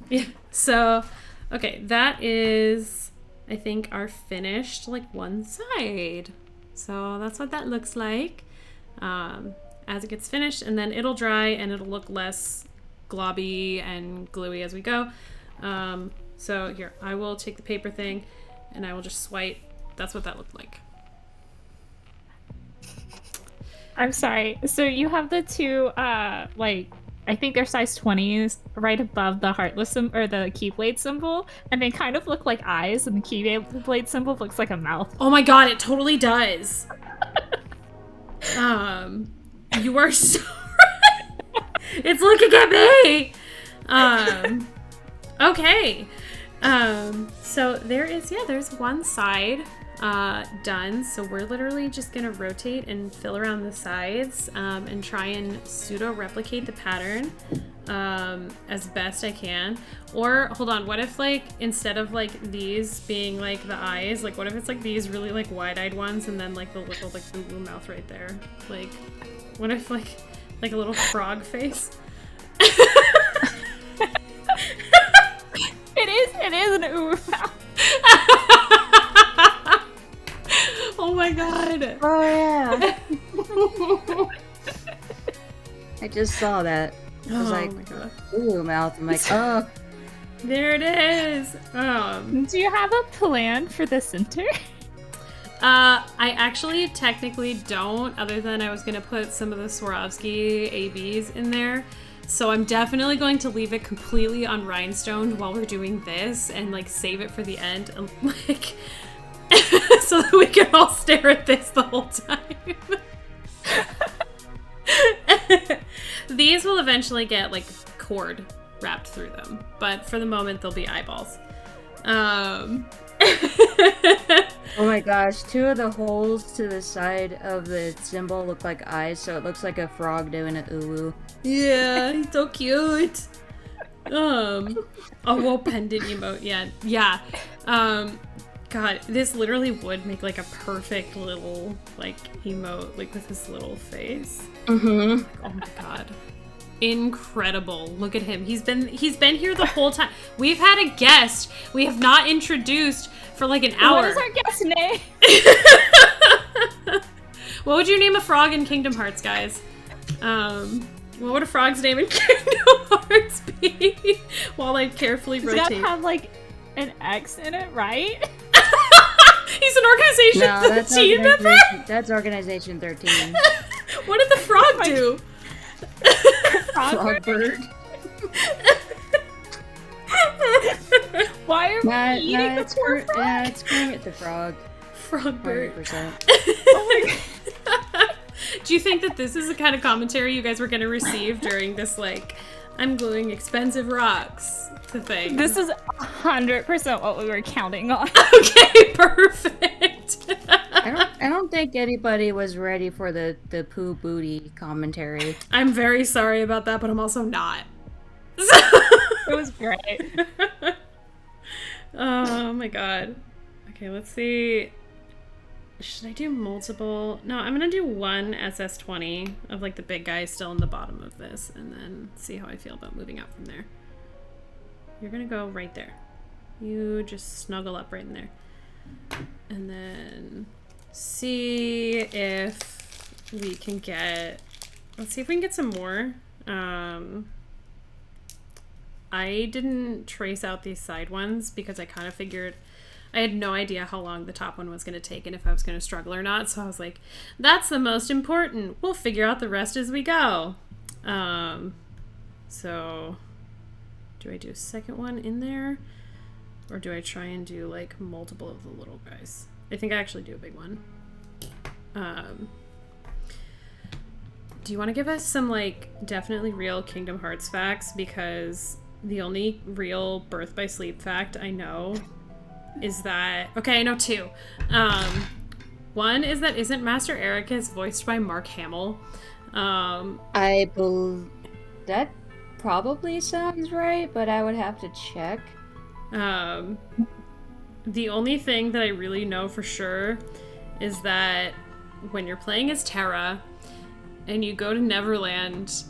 Yeah. So, okay, that is, I think, our finished like one side. So that's what that looks like as it gets finished, and then it'll dry and it'll look less globby and gluey as we go. So here, I will take the paper thing and I will just swipe. That's what that looked like. I'm sorry. So you have the two, like, I think they're size 20s right above the heartless symbol, or the keyblade symbol, and they kind of look like eyes, and the keyblade symbol looks like a mouth. Oh my god, it totally does. You are so right. It's looking at me. Okay. So there's one side done. So we're literally just gonna rotate and fill around the sides and try and pseudo replicate the pattern as best I can. Or hold on, what if like instead of like these being like the eyes, like what if it's like these really like wide-eyed ones and then like the little like boo-boo mouth right there? Like what if like a little frog face? It is an ooh mouth. Oh my god. Oh yeah. I just saw that. I was like, my god. ooh, mouth. I'm like, oh. There it is. Do you have a plan for the center? I actually technically don't, other than I was gonna put some of the Swarovski ABs in there. So I'm definitely going to leave it completely unrhinestoned while we're doing this and like save it for the end and like so that we can all stare at this the whole time. These will eventually get like cord wrapped through them, but for the moment they'll be eyeballs. Oh my gosh, 2 of the holes to the side of the symbol look like eyes, so it looks like a frog doing an ooh. Yeah, he's so cute. A whole pendant emote, yeah. God, this literally would make like a perfect little like emote, like with his little face. Mm-hmm. Oh my god. Incredible. Look at him. He's been here the whole time. We've had a guest we have not introduced for like an hour. What is our guest name? What would you name a frog in Kingdom Hearts, guys? What would a frog's name in Kingdom Hearts be? While I carefully rotate. It's gotta have like an X in it, right? He's an Organization 13 member? That's Organization 13. What did the frog do? Frogbert. Why are we eating the poor frog? Yeah, it's Kermit the Frog. Frogbert. 100%. Oh my god. Do you think that this is the kind of commentary you guys were going to receive during this, like, I'm gluing expensive rocks to thing? This is 100% what we were counting on. Okay, perfect. I don't think anybody was ready for the poo booty commentary. I'm very sorry about that, but I'm also not. It was great. Oh my god. Okay, let's see. Should I do multiple? No, I'm gonna do one SS20 of like the big guy still in the bottom of this and then see how I feel about moving out from there. You're gonna go right there. You just snuggle up right in there. And then see if we can get, let's see if we can get some more. I didn't trace out these side ones because I kind of figured I had no idea how long the top one was going to take and if I was going to struggle or not. So I was like, that's the most important. We'll figure out the rest as we go. So do I do a second one in there? Or do I try and do like multiple of the little guys? I think I actually do a big one. Do you want to give us some like definitely real Kingdom Hearts facts? Because the only real birth by sleep fact I know is that, okay, I know 2. One is that isn't Master Erica is voiced by Mark Hamill. I believe that probably sounds right, but I would have to check. The only thing that I really know for sure is that when you're playing as Terra and you go to Neverland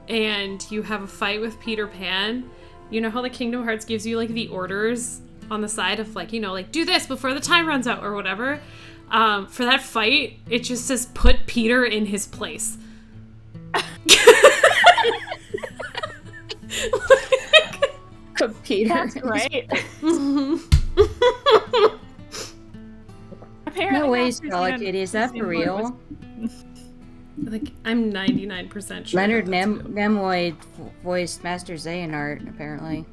and you have a fight with Peter Pan, you know how the Kingdom Hearts gives you like the orders on the side of like, you know, like do this before the time runs out or whatever. For that fight, it just says put Peter in his place. Peter. That's great. Apparently No way, Master's Scarlet gonna- Kitty. Is that for real? Like, I'm 99% sure. Leonard that's real. Nimoy voiced Master Xehanort, apparently.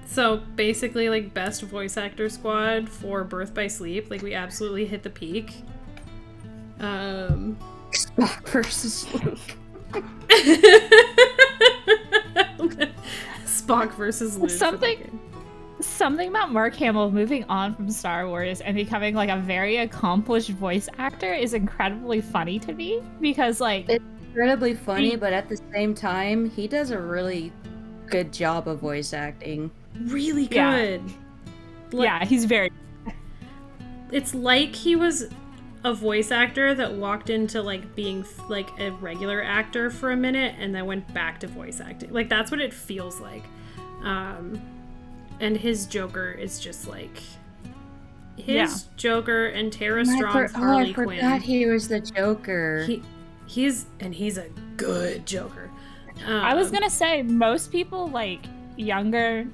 So basically, like, best voice actor squad for Birth by Sleep. Like, we absolutely hit the peak. Spock versus Luke. Spock versus Luke. Something about Mark Hamill moving on from Star Wars and becoming like a very accomplished voice actor is incredibly funny to me because like It's incredibly funny, but at the same time, he does a really good job of voice acting. Really Yeah. good. yeah, he's very It's like he was a voice actor that walked into like being like a regular actor for a minute and then went back to voice acting. Like that's what it feels like. And his Joker is just like his Joker and Tara Strong's Harley Quinn. I forgot he was the Joker. He's a good Joker. I was gonna say most people like younger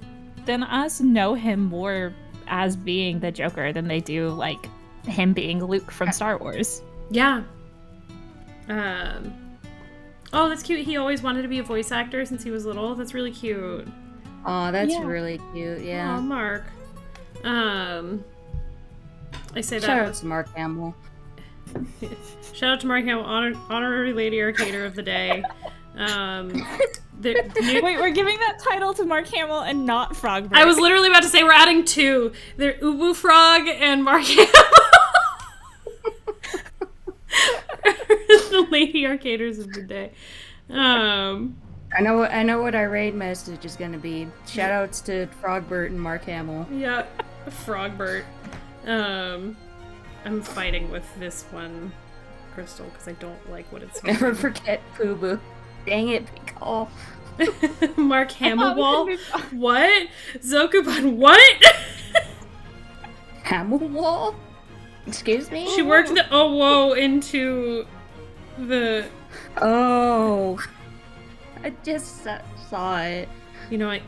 than us know him more as being the Joker than they do like him being Luke from Star Wars. Yeah. Oh, that's cute. He always wanted to be a voice actor since he was little. That's really cute. Oh, that's really cute. Yeah. Oh, Mark. I say Shout that. out to Mark Hamill. Shout out to Mark Hamill, honorary Lady Arcader of the day. Wait, we're giving that title to Mark Hamill and not Frogbert. I was literally about to say we're adding two. They're Ubu Frog and Mark Hamill. The Lady Arcaders of the day. I know what our raid message is gonna be. Shout outs to Frogbert and Mark Hamill. Yeah, Frogbert. I'm fighting with this one crystal because I don't like what it's doing. Never forget Fubu. Dang it, Pickle. Mark Hamill wall? What? Zokuban, what? Hamill wall? Excuse me? She worked the whoa into the... Oh. I just saw it. You know what?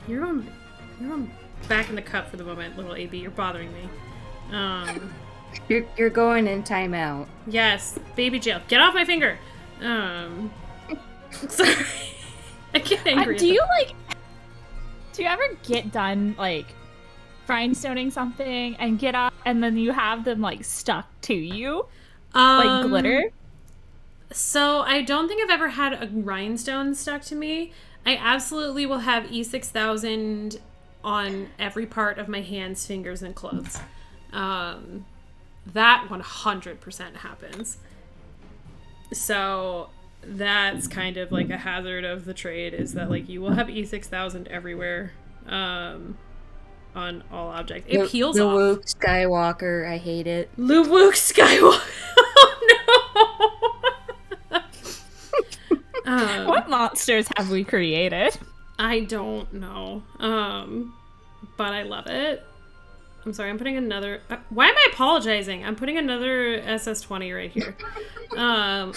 You're on back in the cup for the moment, little AB. You're bothering me. You're going in timeout. Yes, baby jail. Get off my finger. Sorry. I get angry. Do you ever get done rhinestoning something and get up and then you have them stuck to you? Like glitter? So I don't think I've ever had a rhinestone stuck to me. I absolutely will have E6000 on every part of my hands, fingers, and clothes. That 100% happens. So that's kind of like a hazard of the trade, is that you will have E6000 everywhere on all objects. It peels off. Luke Skywalker, I hate it. Luke Skywalker. Oh no. What monsters have we created? I don't know. But I love it. I'm sorry, I'm putting another... why am I apologizing? I'm putting another SS20 right here. I'm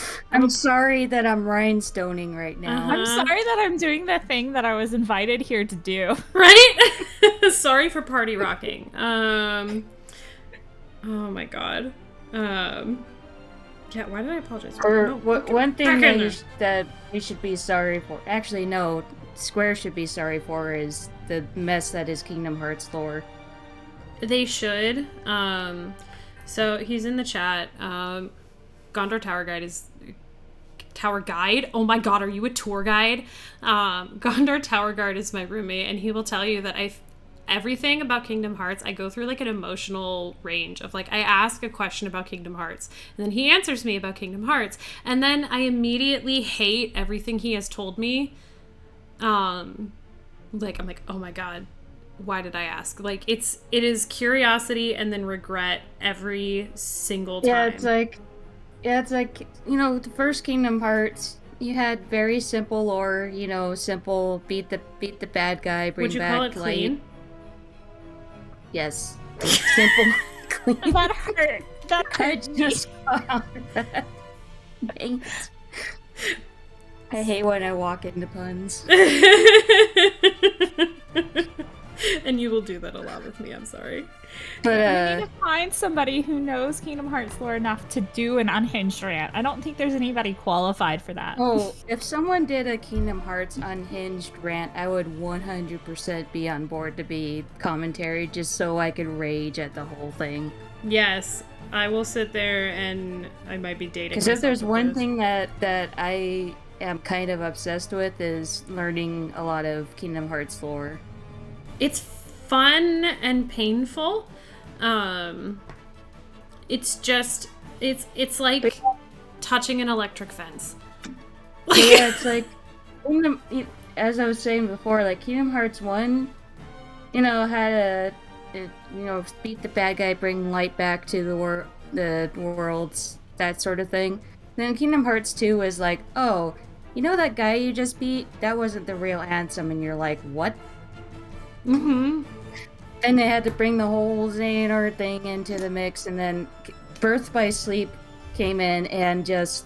sorry that I'm rhinestoning right now. I'm sorry that I'm doing the thing that I was invited here to do. Right? Sorry for party rocking. Oh my god. Yeah, why did I apologize? One thing that we should be sorry for... Actually, no. Square should be sorry for is the mess that is Kingdom Hearts lore. They should. So he's in the chat. Gondor Tower Guide is... Tower Guide? Oh my god, are you a tour guide? Gondor Tower Guide is my roommate, and he will tell you that everything about Kingdom Hearts, I go through an emotional range of I ask a question about Kingdom Hearts, and then he answers me about Kingdom Hearts, and then I immediately hate everything he has told me. I'm like, oh my god, why did I ask? It is curiosity and then regret every single time. Yeah, it's like, the first Kingdom Hearts, you had very simple lore, simple beat the bad guy, bring Would you back call it clean? Yes. Simple, clean. That hurt. That hurt. I just found that. Dang it. I hate when I walk into puns. And you will do that a lot with me, I'm sorry. But we need to find somebody who knows Kingdom Hearts lore enough to do an unhinged rant. I don't think there's anybody qualified for that. Oh, if someone did a Kingdom Hearts unhinged rant, I would 100% be on board to be commentary just so I could rage at the whole thing. Yes, I will sit there and I might be dating. Because if there's one thing that I am kind of obsessed with is learning a lot of Kingdom Hearts lore. It's fun and painful. It's just it's like touching an electric fence. Yeah, it's like as I was saying before, Kingdom Hearts 1, had beat the bad guy, bring light back to the worlds, that sort of thing. Then Kingdom Hearts 2 was like, oh, that guy you just beat, that wasn't the real Ansem, and you're like, what? Mm-hmm. Then they had to bring the whole Xehanort thing into the mix, and then Birth by Sleep came in and just,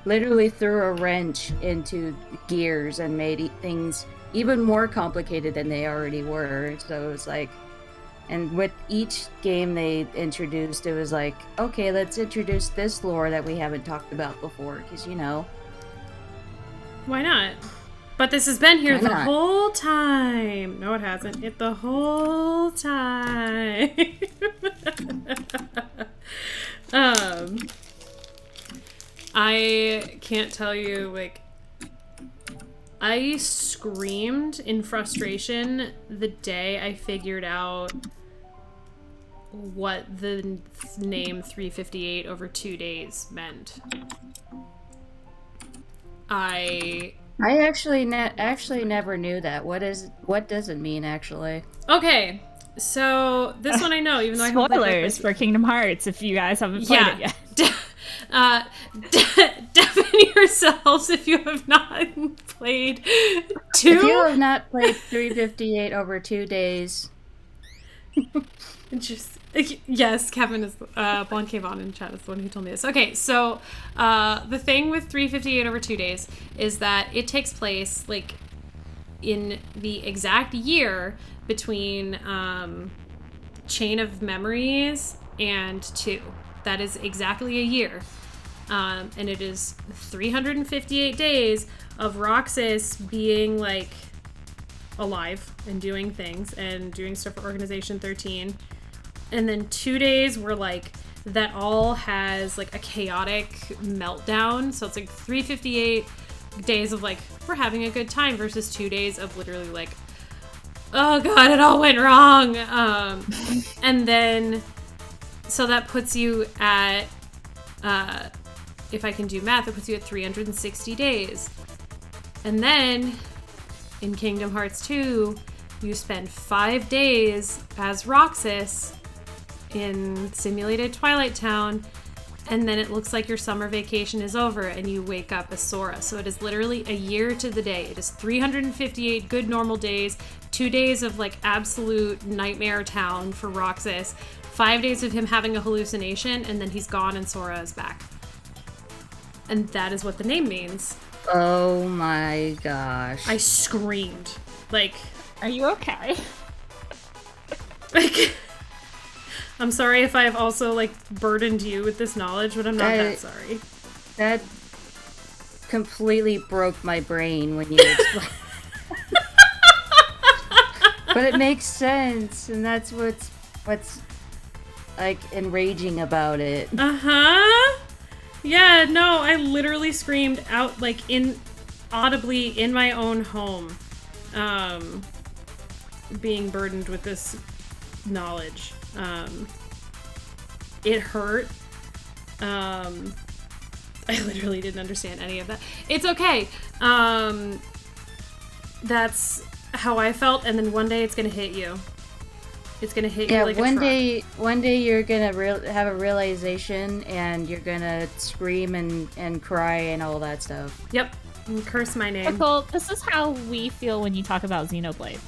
literally threw a wrench into gears and made things even more complicated than they already were. So it was and with each game they introduced, it was okay, let's introduce this lore that we haven't talked about before, because, Why not? But this has been here Why the not? whole time. No, it hasn't. It the whole time. I can't tell you, like, I screamed in frustration the day I figured out what the name 358 over 2 days meant. I actually never knew that. What does it mean actually? Okay, so this one I know, even though I haven't played Spoilers for Kingdom Hearts if you guys haven't played it yet. Deafen yourselves if you have not played 2. If you have not played 358 over 2 days, Just yes, Kevin is Blonde came on in chat is the one who told me this. Okay, so the thing with 358 over 2 days is that it takes place like in the exact year between Chain of Memories and 2. That is exactly a year. And it is 358 days of Roxas being like alive and doing things and doing stuff for Organization 13. And then 2 days were like that all has like a chaotic meltdown. So it's like 358 days of like we're having a good time versus 2 days of literally like, oh god, it all went wrong. And then so that puts you at if I can do math, it puts you at 360 days. And then in Kingdom Hearts 2, you spend 5 days as Roxas in simulated Twilight Town, and then it looks like your summer vacation is over and you wake up as Sora. So it is literally a year to the day. It is 358 good normal days, 2 days of like absolute nightmare town for Roxas, 5 days of him having a hallucination, and then he's gone and Sora is back. And that is what the name means. oh my gosh. I screamed. Like, Are you okay? like I'm sorry if I've also like burdened you with this knowledge, but I'm not that sorry. That completely broke my brain when you explained. But it makes sense, and that's what's like enraging about it. Uh-huh. Yeah, no, I literally screamed out like audibly in my own home. Being burdened with this knowledge. It hurt. I literally didn't understand any of that. It's okay. That's how I felt, and then one day it's gonna hit you. It's gonna hit you like a truck. One day you're gonna have a realization, and you're gonna scream and cry and all that stuff. Yep. And curse my name. Nicole, this is how we feel when you talk about Xenoblade.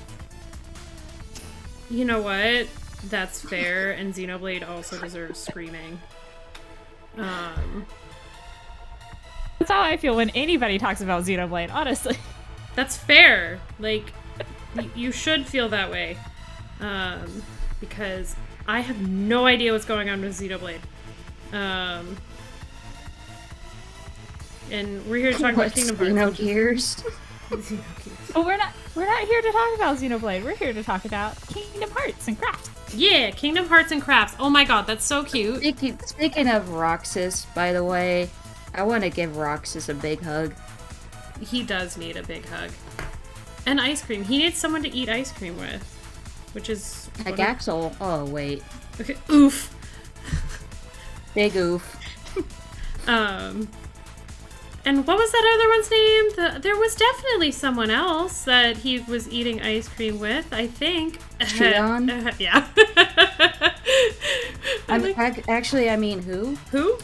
You know what? That's fair, and Xenoblade also deserves screaming. That's how I feel when anybody talks about Xenoblade, honestly. That's fair. Like, you should feel that way. Because I have no idea what's going on with Xenoblade. And we're here to talk about Kingdom Hearts. Xenogears? But we're not here to talk about Xenoblade. We're here to talk about Kingdom Hearts and crafts. Yeah, Kingdom Hearts and crafts. Oh my god, that's so cute. Speaking of Roxas, by the way, I want to give Roxas a big hug. He does need a big hug. And ice cream. He needs someone to eat ice cream with. Which is... Like Axel. Oh, wait. Okay, oof. Big oof. And what was that other one's name? There was definitely someone else that he was eating ice cream with, I think. Shion? Yeah. Actually, I mean, who? Who?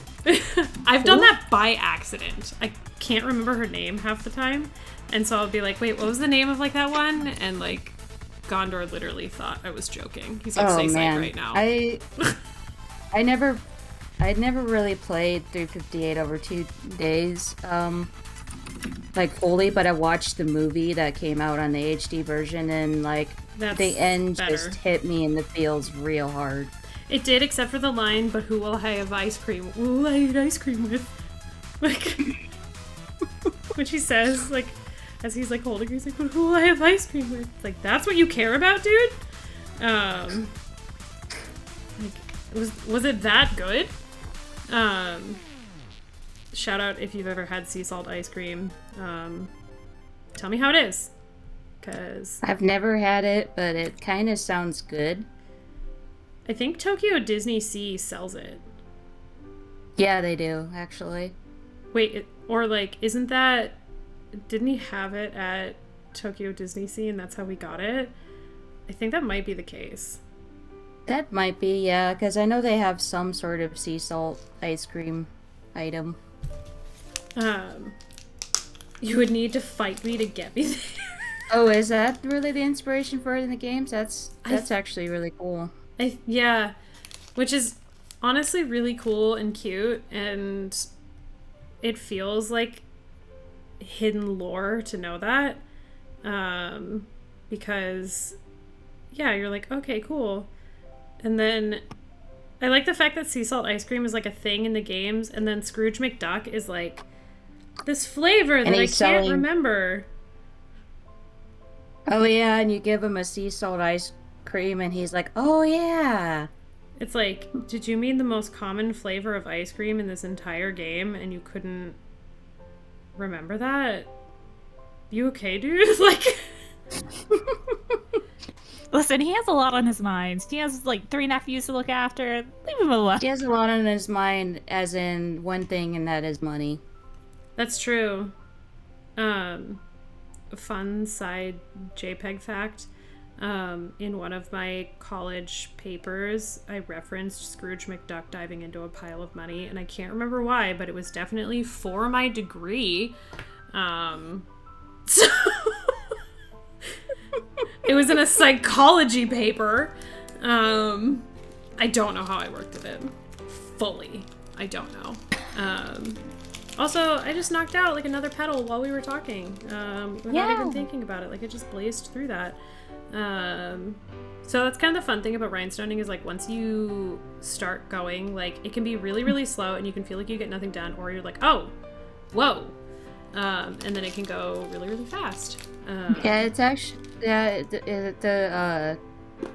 I've done that by accident. I can't remember her name half the time. And so I'll be like, wait, what was the name of like that one? And like, Gondor literally thought I was joking. He's like, say man. right now. I'd never really played 358 over 2 days, like fully, but I watched the movie that came out on the HD version, and like the end just hit me in the feels real hard. It did, except for the line, but who will I have ice cream? Who will I eat ice cream with? Like, when she says, like, as he's like holding her, he's like, "But who will I have ice cream with?" It's like, that's what you care about, dude? Like, was it that good? Shout out if you've ever had sea salt ice cream. Tell me how it is. Cause I've never had it, but it kind of sounds good. I think Tokyo Disney Sea sells it. Yeah, they do, actually. Wait, or like, isn't that... Didn't he have it at Tokyo Disney Sea and that's how we got it? I think that might be the case. That might be, yeah, because I know they have some sort of sea salt ice cream item. You would need to fight me to get me there. Oh, is that really the inspiration for it in the games? That's actually really cool. Yeah, which is honestly really cool and cute, and it feels like hidden lore to know that, because yeah, you're like, okay, cool. And then I like the fact that sea salt ice cream is like a thing in the games, and then Scrooge McDuck is like this flavor that I can't remember. Oh yeah, and you give him a sea salt ice cream and he's like, oh yeah. It's like, did you mean the most common flavor of ice cream in this entire game and you couldn't remember that? You okay, dude? Like... Listen, he has a lot on his mind. He has like 3 nephews to look after. Leave him alone. He has a lot on his mind, as in one thing, and that is money. That's true. Fun side Jayyypeg fact. In one of my college papers, I referenced Scrooge McDuck diving into a pile of money, and I can't remember why, but it was definitely for my degree. So it was in a psychology paper. I don't know how I worked at it fully. I don't know. Also, I just knocked out like another petal while we were talking. Without even thinking about it. Like, it just blazed through that. So that's kind of the fun thing about rhinestoning is like once you start going, like it can be really, really slow and you can feel like you get nothing done, or you're like, oh, whoa. And then it can go really, really fast. Yeah, it's actually, the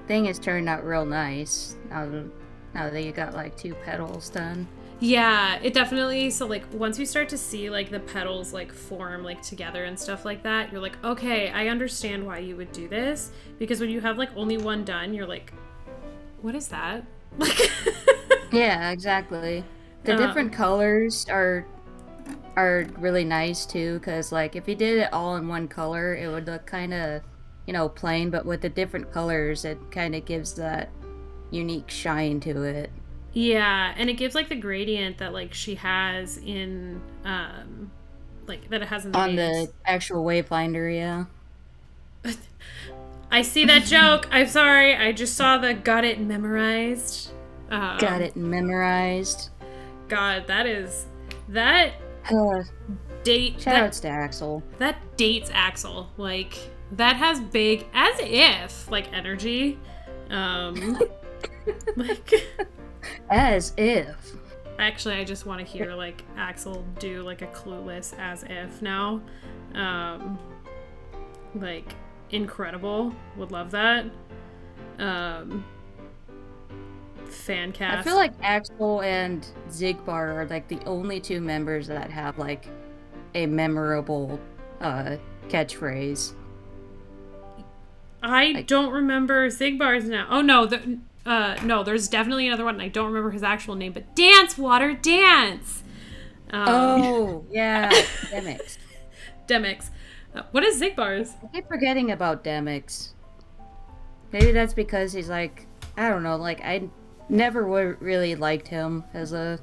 thing has turned out real nice now that you got like 2 petals done. Yeah, it definitely, so like once you start to see like the petals like form like together and stuff like that, you're like, okay, I understand why you would do this, because when you have like only one done, you're like, what is that? Like yeah, exactly. The different colors are really nice too, because like if you did it all in one color, it would look kind of, you know, plain, but with the different colors, it kind of gives that unique shine to it. Yeah, and it gives like the gradient that like she has in like that it has in the on games. The actual Wayfinder, yeah. I see that joke. I'm sorry. I just saw the got it memorized. Got it memorized. God, that date. Shoutouts to Axel. That dates Axel. Like that has big as if like energy. Like. As if. Actually, I just want to hear like Axel do like a Clueless as if now. Like incredible. Would love that. Fan cast. I feel like Axel and Xigbar are like the only 2 members that have like a memorable catchphrase. I don't remember Xigbar's now. Oh no, no, there's definitely another one, and I don't remember his actual name, but Dance, Water, Dance! Oh, yeah, Demix. Demix. What is Xigbar's? I keep forgetting about Demix. Maybe that's because he's like, I don't know, like, I never really liked him as a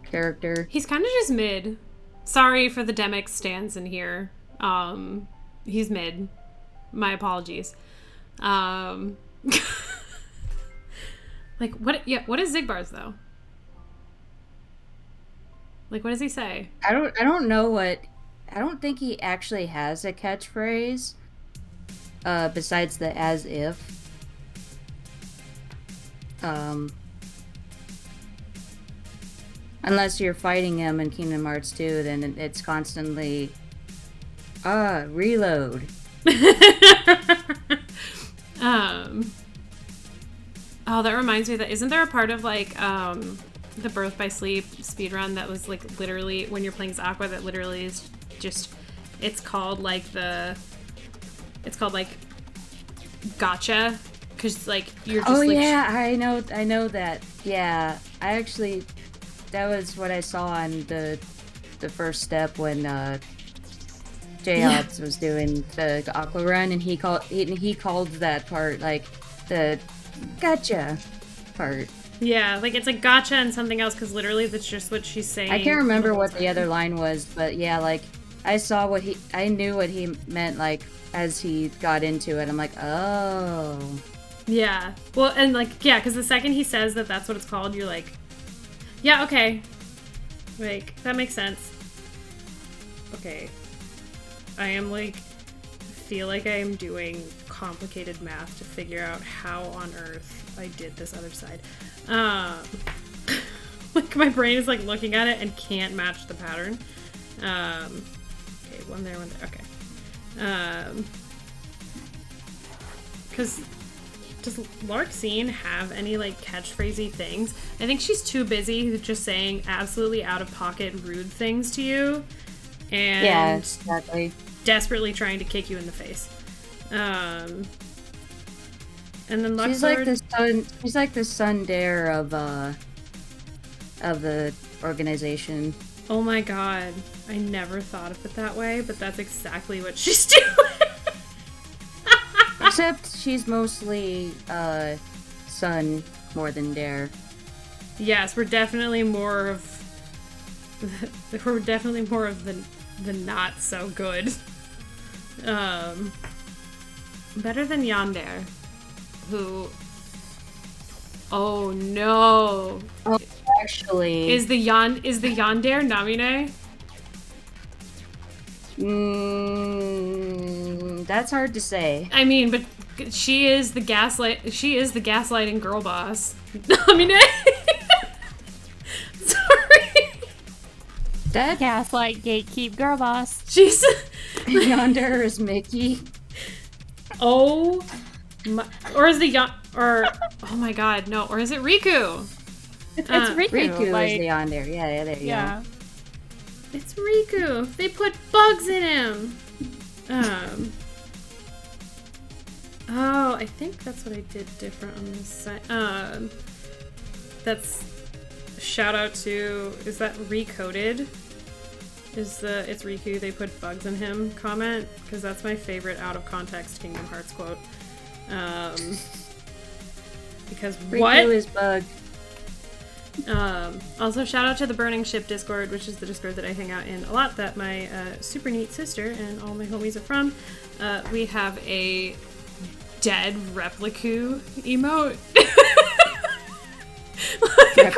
character. He's kind of just mid. Sorry for the Demix stands in here. He's mid. My apologies. Like, what? Yeah, what is Xigbar's though? Like, what does he say? I don't know what. I don't think he actually has a catchphrase. Besides the as if. Unless you're fighting him in Kingdom Hearts 2, then it's constantly Reload. Oh, that reminds me that isn't there a part of like the Birth by Sleep speedrun that was like literally when you're playing as Aqua that literally is just it's called like gotcha because like you're just I know that. Yeah, I actually that was what I saw on the first step when Jayyypeg was doing the Aqua run, and he called that part like the gotcha part. Yeah, like it's like gotcha and something else because literally that's just what she's saying. I can't remember what the other line was, but yeah, like I knew what he meant like as he got into it. I'm like, oh. Yeah. Well, and like yeah, because the second he says that that's what it's called, you're like, yeah, okay, like that makes sense. Okay, I am like feel like I am doing complicated math to figure out how on earth I did this other side. Like my brain is like looking at it and can't match the pattern. Okay, one there. Okay. Because does Larxene have any like catchphrasey things? I think she's too busy just saying absolutely out of pocket rude things to you. And yeah, exactly. Desperately trying to kick you in the face. And then Luxord... She's like the tsundere of the organization. Oh my god. I never thought of it that way, but that's exactly what she's doing. Except she's mostly sun more than dare. Yes, we're definitely more of the not so good. Better than Yandere, who oh no. Oh, actually is the Yandere Namine? That's hard to say. I mean, but she is the gaslighting girl boss. Namine. Sorry. That gaslight gatekeep girl boss. She's Yonder is Mickey. Oh my, or is the oh my god, no, or is it Riku? It's Riku. Riku like, is the Yonder. Yeah, there you go. It's Riku. They put bugs in him. Oh, I think that's what I did different on this side. That's shout out to, is that Recoded? It's Riku, they put bugs in him comment, because that's my favorite out of context Kingdom Hearts quote. Because Riku what? is bug. Also shout out to the Burning Ship Discord, which is the Discord that I hang out in a lot, that my super neat sister and all my homies are from. We have a dead Repliku emote. Like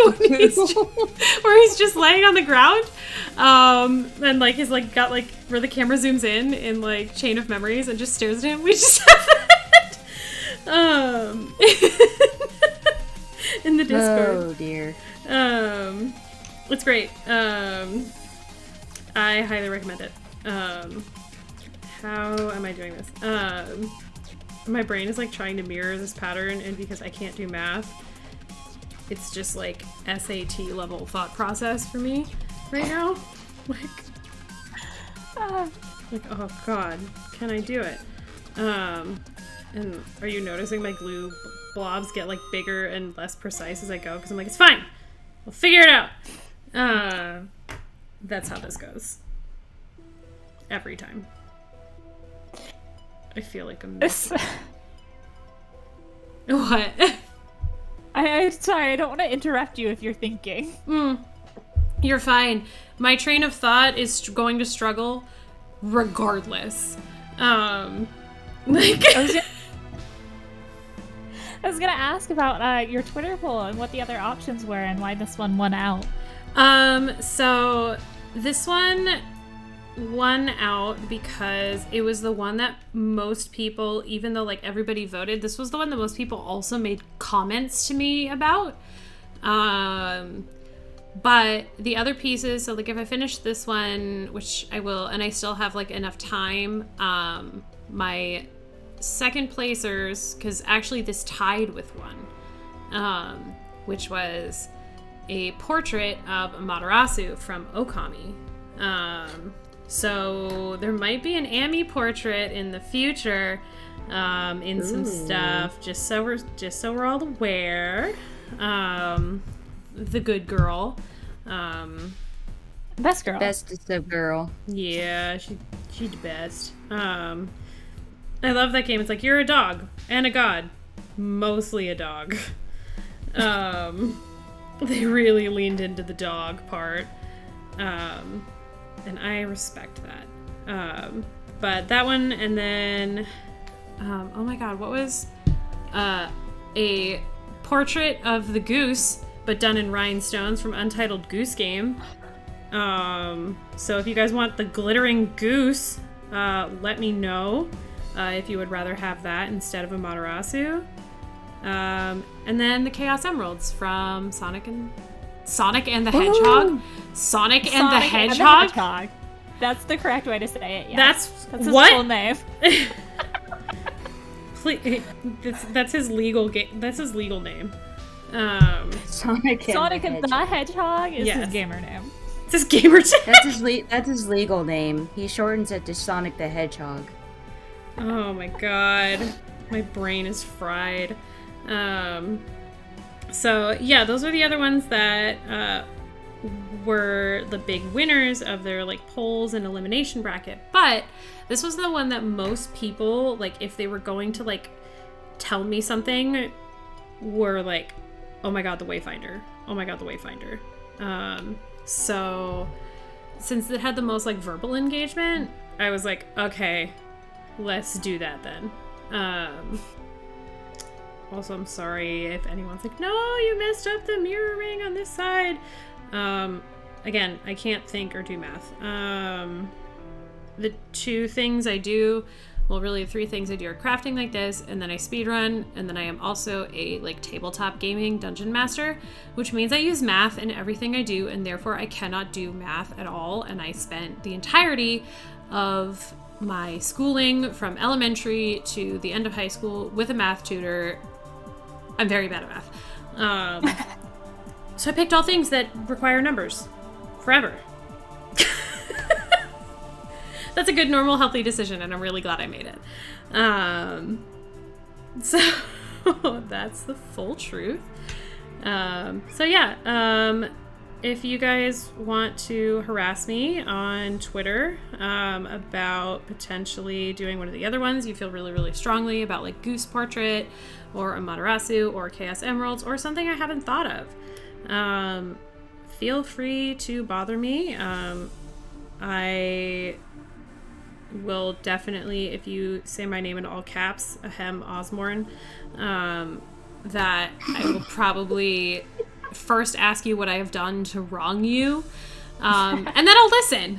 where he's just laying on the ground, and like his like got like where the camera zooms in like Chain of Memories and just stares at him. We just have that in the Discord. Oh dear. It's great. I highly recommend it. How am I doing this? My brain is like trying to mirror this pattern, and because I can't do math, it's just like SAT level thought process for me right now. Like, oh god, can I do it? And are you noticing my glue blobs get like bigger and less precise as I go? Because I'm like, it's fine, we'll figure it out. That's how this goes. Every time. I feel like I'm What? I'm sorry, I don't want to interrupt you if you're thinking. You're fine. My train of thought is going to struggle regardless. I was gonna ask about your Twitter poll and what the other options were and why this one won out. So this one won out because it was the one that most people, even though like everybody voted, this was the one that most people also made comments to me about. But the other pieces, so like if I finish this one, which I will, and I still have like enough time, my second placers, because actually this tied with one, which was a portrait of Amaterasu from Okami. So there might be an Ami portrait in the future, in some stuff, just so we're all aware. The good girl, Best girl. Bestest of girl. yeah, she's the best. I love that game. It's like you're a dog and a god, mostly a dog. They really leaned into the dog part, and I respect that. But that one, and then oh my god, what was a portrait of the goose, but done in rhinestones from Untitled Goose Game. So if you guys want the glittering goose, let me know if you would rather have that instead of Amaterasu. And then the Chaos Emeralds from Sonic and the Hedgehog. Ooh. Sonic and the Sonic and the Hedgehog. Hedgehog. That's the correct way to say it. Yes. That's his what? full name. Please, that's his legal That's his legal name. Sonic And the Hedgehog is Yes. his gamer name. It's his gamer tag. That's his legal name. He shortens it to Sonic the Hedgehog. Oh my god, my brain is fried. So yeah, those are the other ones that were the big winners of their like polls and elimination bracket. But this was the one that most people, like, if they were going to like tell me something, were like, oh my god, the Wayfinder. Oh my god, the Wayfinder. So since it had the most like verbal engagement, I was like, okay, let's do that then. Also, I'm sorry if anyone's like, no, you messed up the mirroring on this side. Again, I can't think or do math. The two things I do, well, really three things I do are crafting like this, and then I speedrun, and then I am also a like tabletop gaming dungeon master, which means I use math in everything I do, and therefore I cannot do math at all. And I spent the entirety of my schooling from elementary to the end of high school with a math tutor. I'm very bad at math. So I picked all things that require numbers forever. That's a good, normal, healthy decision, and I'm really glad I made it. So that's the full truth. So yeah, if you guys want to harass me on Twitter about potentially doing one of the other ones, you feel really, really strongly about like Goose Portrait or Amaterasu or Chaos Emeralds or something I haven't thought of, feel free to bother me. I will definitely, if you say my name in all caps, Ahem Osborne, that I will probably first ask you what I have done to wrong you, and then I'll listen.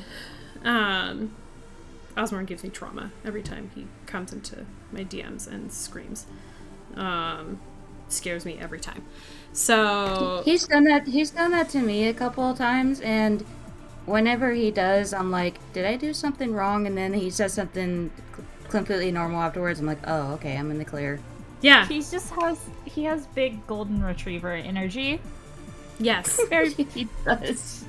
Osborne gives me trauma every time he comes into my DMs and screams. Scares me every time. So He's done that to me a couple of times, and whenever he does, I'm like, did I do something wrong? And then he says something completely normal afterwards. I'm like, oh, okay, I'm in the clear. yeah, He has big golden retriever energy. yes, He does.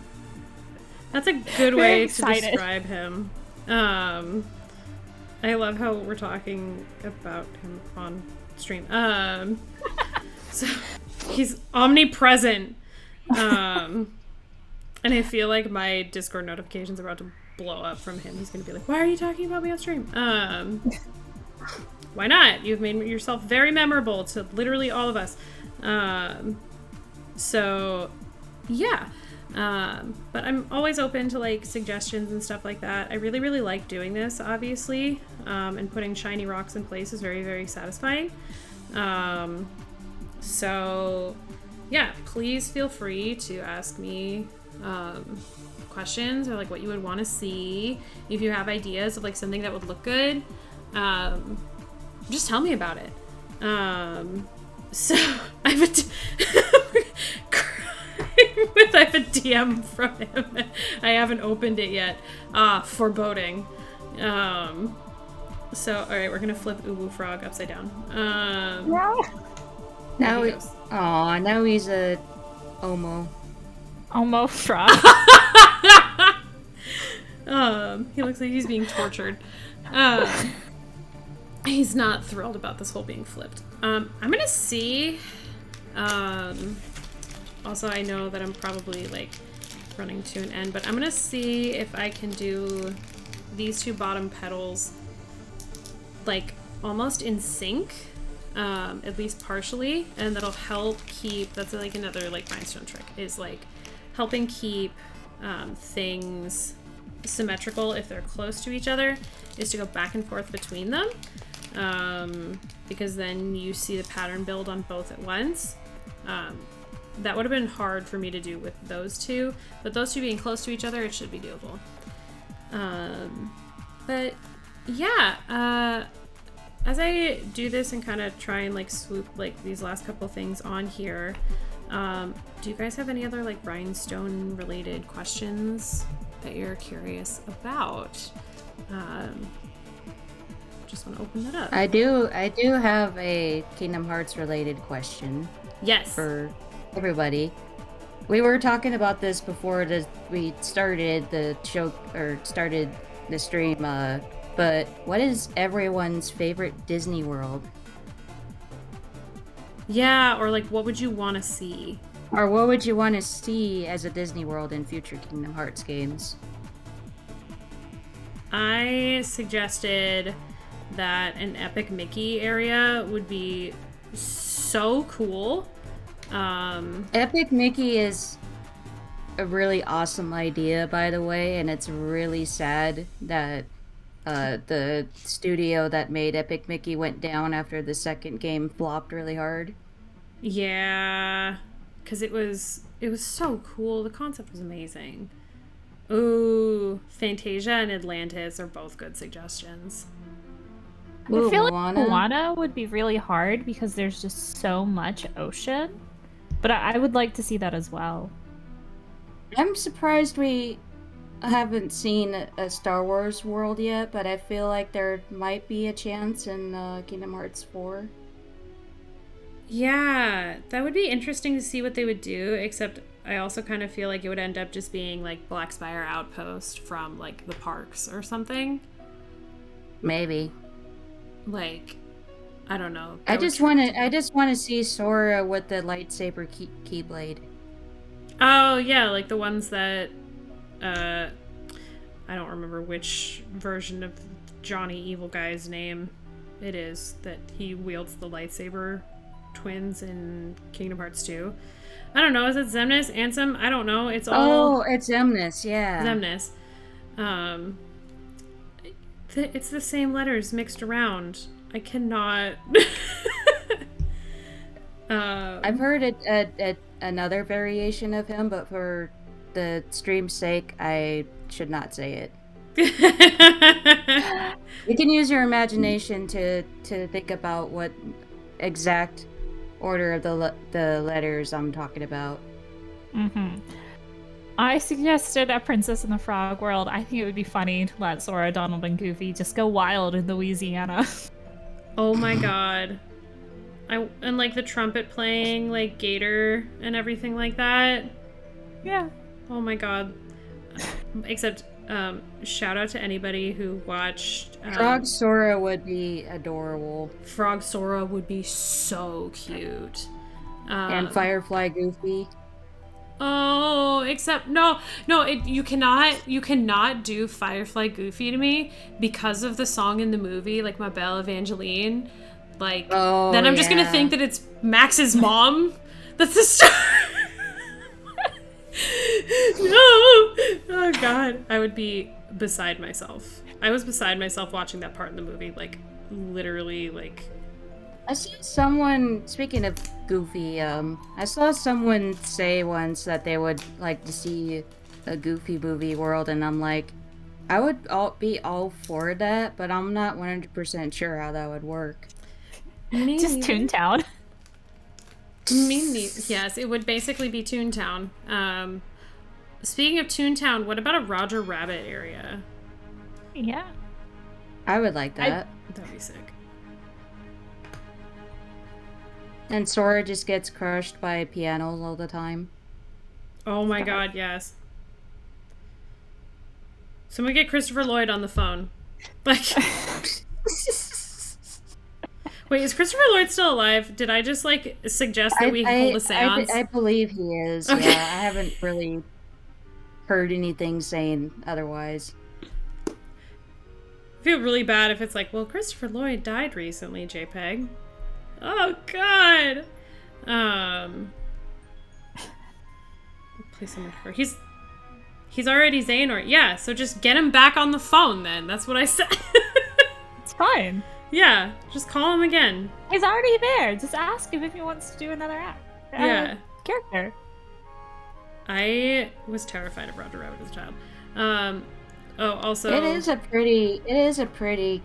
that's a good Very way excited. to describe him. I love how we're talking about him on stream. So he's omnipresent. And I feel like my Discord notification's about to blow up from him. He's gonna be like, why are you talking about me on stream? Why not? You've made yourself very memorable to literally all of us. So yeah. But I'm always open to like suggestions and stuff like that. I really, really like doing this, obviously. And putting shiny rocks in place is very, very satisfying. So yeah, please feel free to ask me questions or like what you would want to see. If you have ideas of like something that would look good, just tell me about it. So I have crying with I have a DM from him. I haven't opened it yet. Foreboding. So, alright, we're gonna flip Uwu Frog upside down. No. Now he he, goes. aw, now he's a Omo. Almost frog. He looks like he's being tortured. He's not thrilled about this whole being flipped. I'm gonna see. Also, I know that I'm probably like running to an end, but I'm gonna see if I can do these two bottom petals like almost in sync, at least partially, and that'll help keep. That's like another like rhinestone trick, is like helping keep things symmetrical if they're close to each other, is to go back and forth between them, because then you see the pattern build on both at once. That would have been hard for me to do with those two, but those two being close to each other, it should be doable. But yeah, as I do this and kind of try and like swoop like these last couple things on here, do you guys have any other like rhinestone related questions that you're curious about? Just want to open that up. I do have a Kingdom Hearts related question. Yes. For everybody. We were talking about this before we started the show, or started the stream, but what is everyone's favorite Disney World? Yeah, or like what would you want to see? Or what would you want to see as a Disney World in future Kingdom Hearts games? I suggested that an Epic Mickey area would be so cool. Epic Mickey is a really awesome idea, by the way, and it's really sad that the studio that made Epic Mickey went down after the second game flopped really hard. Yeah, because it was so cool. The concept was amazing. Ooh, Fantasia and Atlantis are both good suggestions. I feel like Moana would be really hard because there's just so much ocean. But I would like to see that as well. I'm surprised we haven't seen a Star Wars world yet, but I feel like there might be a chance in Kingdom Hearts 4. Yeah, that would be interesting to see what they would do, except I also kind of feel like it would end up just being like Black Spire Outpost from like the parks or something. Maybe. Like, I don't know. I just want to see Sora with the lightsaber keyblade. Oh yeah, like the ones that I don't remember which version of Johnny Evil Guy's name it is that he wields the lightsaber twins in Kingdom Hearts 2. I don't know, is it Xemnas? Ansem? I don't know. It's all... Oh, it's Xemnas, yeah. Xemnas. It's the same letters mixed around. I cannot... I've heard another variation of him, but for the stream's sake, I should not say it. You can use your imagination to think about what exact order of the letters I'm talking about. Mm-hmm. I suggested a Princess in the Frog World. I think it would be funny to let Sora, Donald, and Goofy just go wild in Louisiana. Oh my god. And like the trumpet playing, like Gator and everything like that. Yeah. Oh my god. Except, shout out to anybody who watched... Frog Sora would be adorable. Frog Sora would be so cute. And Firefly Goofy. Oh, except you cannot do Firefly Goofy to me because of the song in the movie, like Ma Belle Evangeline. Like, then I'm just gonna think that it's Max's mom. That's the star. No! Oh god. I would be beside myself. I was beside myself watching that part in the movie, like, literally, like... I saw someone, speaking of Goofy, I saw someone say once that they would like to see a Goofy movie world, and I'm like, I would be all for that, but I'm not 100% sure how that would work. Just Toontown. Yes, it would basically be Toontown. Speaking of Toontown, what about a Roger Rabbit area? Yeah. I would like that. That'd be sick. And Sora just gets crushed by pianos all the time. Oh my god, yes. Someone get Christopher Lloyd on the phone. Like... Wait, is Christopher Lloyd still alive? Did I just, like, suggest that we hold a seance? I believe he is, Okay. yeah. I haven't really heard anything saying otherwise. I feel really bad if it's like, well, Christopher Lloyd died recently, Jayyypeg. Oh, God! Please someone for he's already Xehanort. Yeah, so just get him back on the phone then. That's what I said. It's fine. Yeah, just call him again. He's already there. Just ask him if he wants to do another character. I was terrified of Roger Rabbit as a child. Also, It is a pretty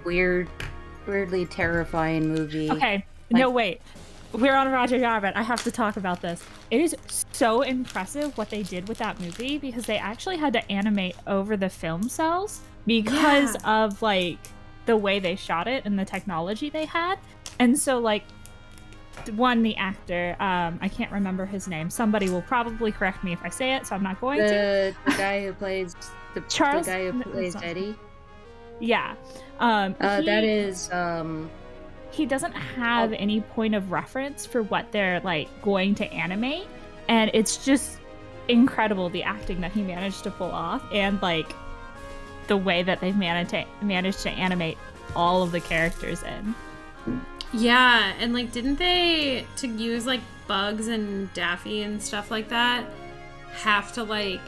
weirdly terrifying movie. Okay, no, wait. We're on Roger Rabbit. I have to talk about this. It is so impressive what they did with that movie because they actually had to animate over the film cells because of, like, the way they shot it and the technology they had. And so, like, the actor, I can't remember his name. Somebody will probably correct me if I say it, so I'm not going to. The guy who plays the guy who plays Eddie. Yeah. That is he doesn't have any point of reference for what they're, like, going to animate, and it's just incredible the acting that he managed to pull off, and, like, the way that they've managed to animate all of the characters in. Yeah, and, like, didn't they, to use, like, Bugs and Daffy and stuff like that, have to, like,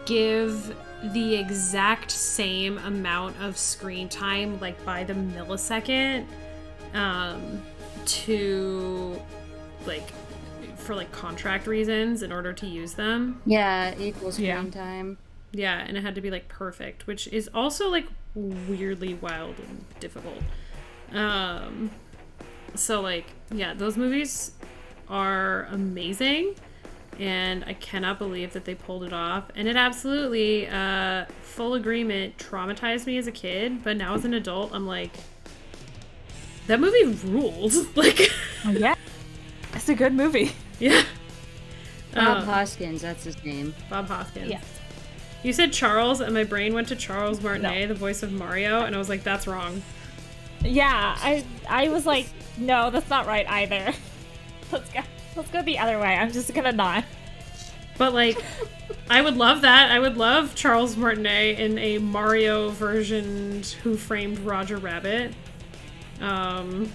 give the exact same amount of screen time, like, by the millisecond, to, like, for, like, contract reasons in order to use them. Yeah, equal screen time. Yeah, and it had to be, like, perfect, which is also, like, weirdly wild and difficult. So, like, yeah, those movies are amazing, and I cannot believe that they pulled it off. And it absolutely, full agreement, traumatized me as a kid, but now as an adult, I'm like, that movie ruled. Like, oh, yeah, it's a good movie. Yeah. Bob Hoskins, that's his name. Bob Hoskins. Yes. You said Charles, and my brain went to Charles Martinet, the voice of Mario, and I was like, that's wrong. Yeah, I was like, no, that's not right either. Let's go the other way. I'm just gonna not. But, like, I would love that. I would love Charles Martinet in a Mario version Who Framed Roger Rabbit. If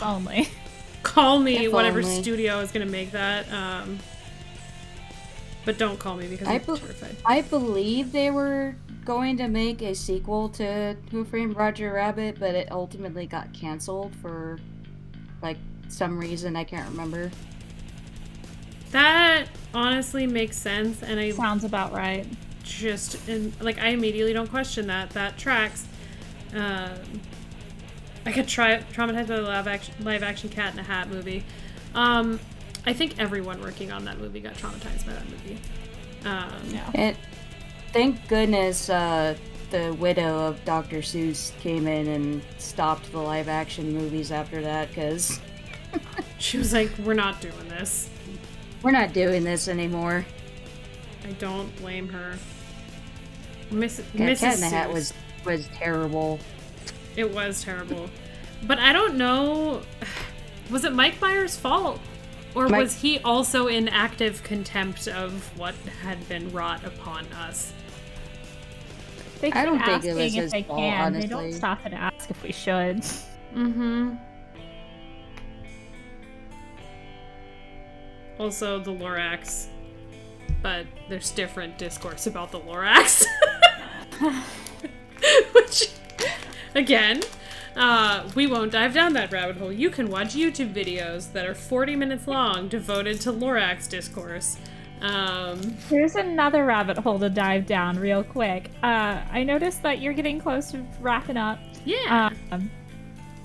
only. Call me, If whatever only. studio is gonna make that. But don't call me because I'm terrified. I believe they were going to make a sequel to Who Framed Roger Rabbit, but it ultimately got canceled for, like, some reason I can't remember. That honestly makes sense, and I Sounds about right. I immediately don't question that. That tracks. I got traumatized by the live action Cat in a Hat movie. I think everyone working on that movie got traumatized by that movie. And thank goodness the widow of Dr. Seuss came in and stopped the live action movies after that, because She was like, we're not doing this. we're not doing this anymore. I don't blame her. Yeah, Mrs. Cat in the Hat Seuss. was terrible. It was terrible. But I don't know. Was it Mike Myers' fault? Or was he also in active contempt of what had been wrought upon us? They keep I don't think it asking was if his they fault, can. They honestly. don't stop and ask if we should. Mm-hmm. Also, the Lorax. But there's different discourse about the Lorax. Which, again, we won't dive down that rabbit hole. You can watch YouTube videos that are 40 minutes long devoted to Lorax discourse. Here's another rabbit hole to dive down real quick. I noticed that you're getting close to wrapping up. Yeah.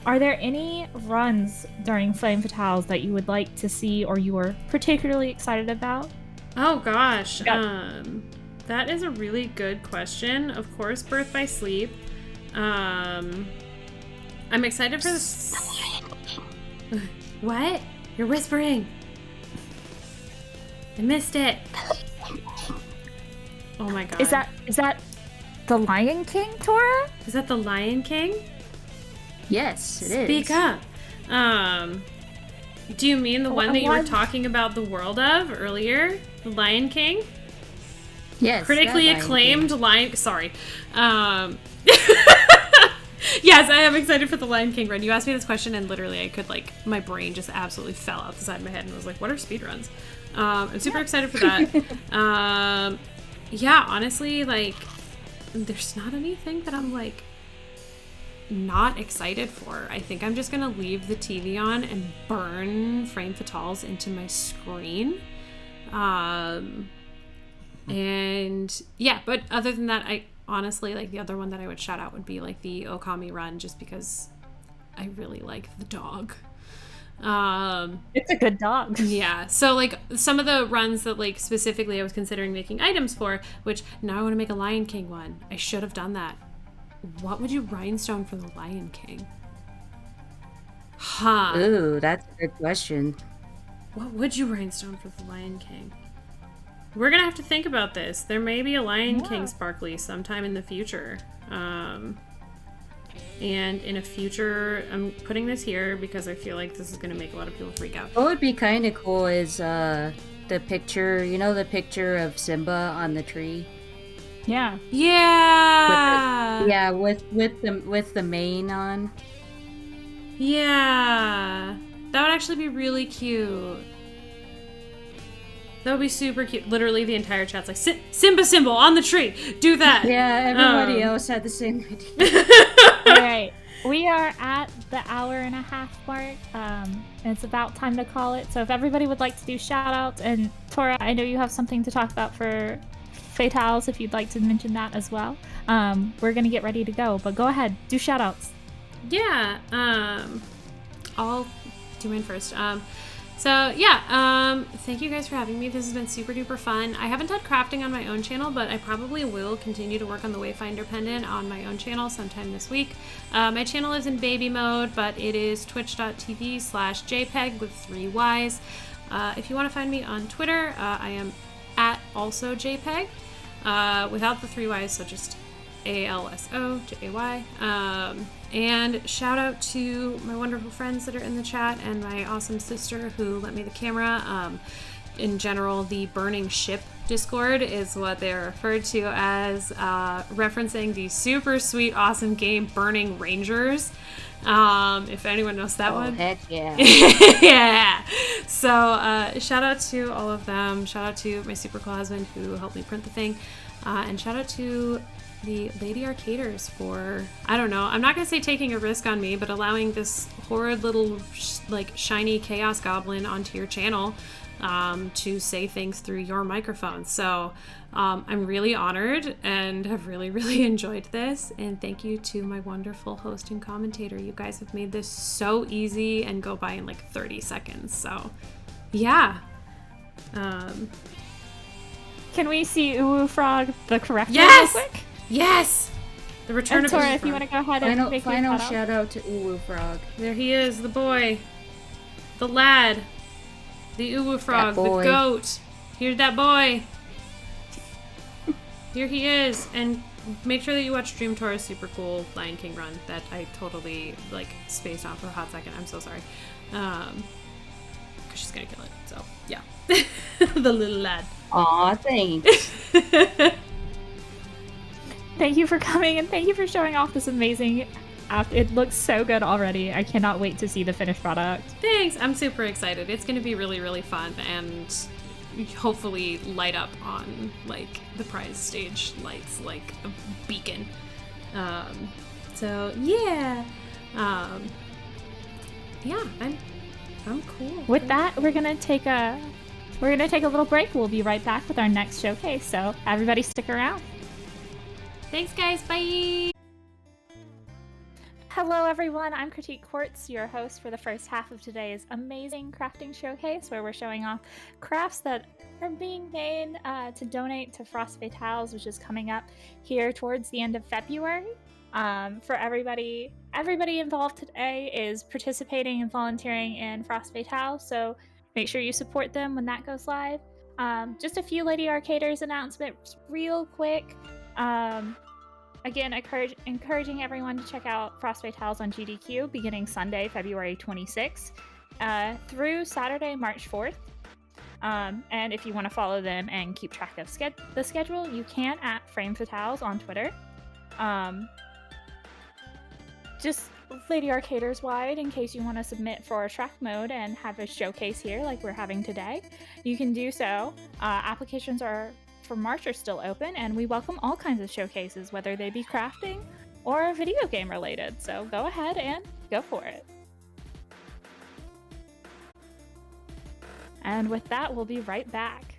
Are there any runs during Flame Fatales that you would like to see or you are particularly excited about? Oh gosh, that is a really good question. Of course, Birth by Sleep. I'm excited for this. What? You're whispering. I missed it. Oh my god. Is that the Lion King, Tora? Is that the Lion King? Yes, it is. Speak up. Do you mean the one that you were talking about the world of earlier? The Lion King? Yes. Critically acclaimed Lion... Sorry. Yes, I am excited for the Lion King run. You asked me this question and literally I could, like, my brain just absolutely fell out the side of my head and was like, what are speedruns? I'm super excited for that. Yeah, honestly, like, there's not anything that I'm, like, not excited for. I think I'm just gonna leave the TV on and burn Frame Fatales into my screen. And yeah, but other than that, I honestly, like, the other one that I would shout out would be like the Okami run, just because I really like the dog. It's a good dog. Yeah, so like some of the runs that like specifically I was considering making items for, which now I want to make a Lion King one. I should have done that. What would you rhinestone for the Lion King? Huh. Ooh, that's a good question. What would you rhinestone for the Lion King? We're gonna have to think about this. There may be a Lion King sparkly sometime in the future. And in a future, I'm putting this here because I feel like this is gonna make a lot of people freak out. What would be kind of cool is the picture, you know, the picture of Simba on the tree? Yeah. Yeah. With the mane on. Yeah. That would actually be really cute. That would be super cute. Literally the entire chat's like, Simba symbol on the tree. Do that. Yeah, everybody else had the same idea. All right. We are at the hour-and-a-half mark. And it's about time to call it. So if everybody would like to do shout-outs, and Tora, I know you have something to talk about for Fatales, if you'd like to mention that as well. We're going to get ready to go, but go ahead. Do shout-outs. Yeah. I'll do mine first. Thank you guys for having me. This has been super duper fun. I haven't done crafting on my own channel, but I probably will continue to work on the Wayfinder Pendant on my own channel sometime this week. My channel is in baby mode, but it is twitch.tv/Jayyypeg with 3 Ys. If you want to find me on Twitter, I am at also Jayyypeg, without the 3 Ys, so just ALSOJAY. And shout out to my wonderful friends that are in the chat and my awesome sister who lent me the camera. In general, the Burning Ship Discord is what they're referred to as, referencing the super sweet, awesome game Burning Rangers. If anyone knows that one. Heck yeah. Yeah. So shout out to all of them. Shout out to my super cool husband who helped me print the thing. And shout out to the Lady Arcaders for, I don't know, I'm not going to say taking a risk on me, but allowing this horrid little shiny chaos goblin onto your channel to say things through your microphone. So I'm really honored and have really, really enjoyed this. And thank you to my wonderful host and commentator. You guys have made this so easy and go by in like 30 seconds. So yeah. Can we see Uwu Frog the corrector Yes! real quick? Yes! The return of Tora, Uwu if you Frog. want to go ahead and make Final your shout out to Uwu Frog. There he is, the boy. The lad. The Uwu Frog, the boy. goat. Here's that boy. Here he is. And make sure that you watch DreamTora's super cool Lion King run that I totally spaced on for a hot second. I'm so sorry. Because she's gonna kill it. So yeah. The little lad. Aw, thanks. Thank you for coming and thank you for showing off this amazing app. It looks so good already. I cannot wait to see the finished product. Thanks. I'm super excited. It's going to be really, really fun and hopefully light up on the prize stage lights like a beacon. So yeah. Yeah, I'm cool. With that, we're gonna take a little break. We'll be right back with our next showcase. So everybody stick around. Thanks, guys. Bye. Hello everyone, I'm Critique Quartz, your host for the first half of today's amazing crafting showcase where we're showing off crafts that are being made to donate to Frost Fatales, which is coming up here towards the end of February. For everybody involved today is participating and volunteering in Frost Fatale, so make sure you support them when that goes live. Just a few Lady Arcaders announcements real quick. Again, encouraging everyone to check out Frost Fatales on GDQ beginning Sunday, February 26th through Saturday, March 4th. And if you want to follow them and keep track of the schedule, you can at Frame Fatales on Twitter. Just Lady Arcaders wide, in case you want to submit for a track mode and have a showcase here like we're having today, you can do so. Applications for March are still open, and we welcome all kinds of showcases, whether they be crafting or video game related. So go ahead and go for it. And with that, we'll be right back.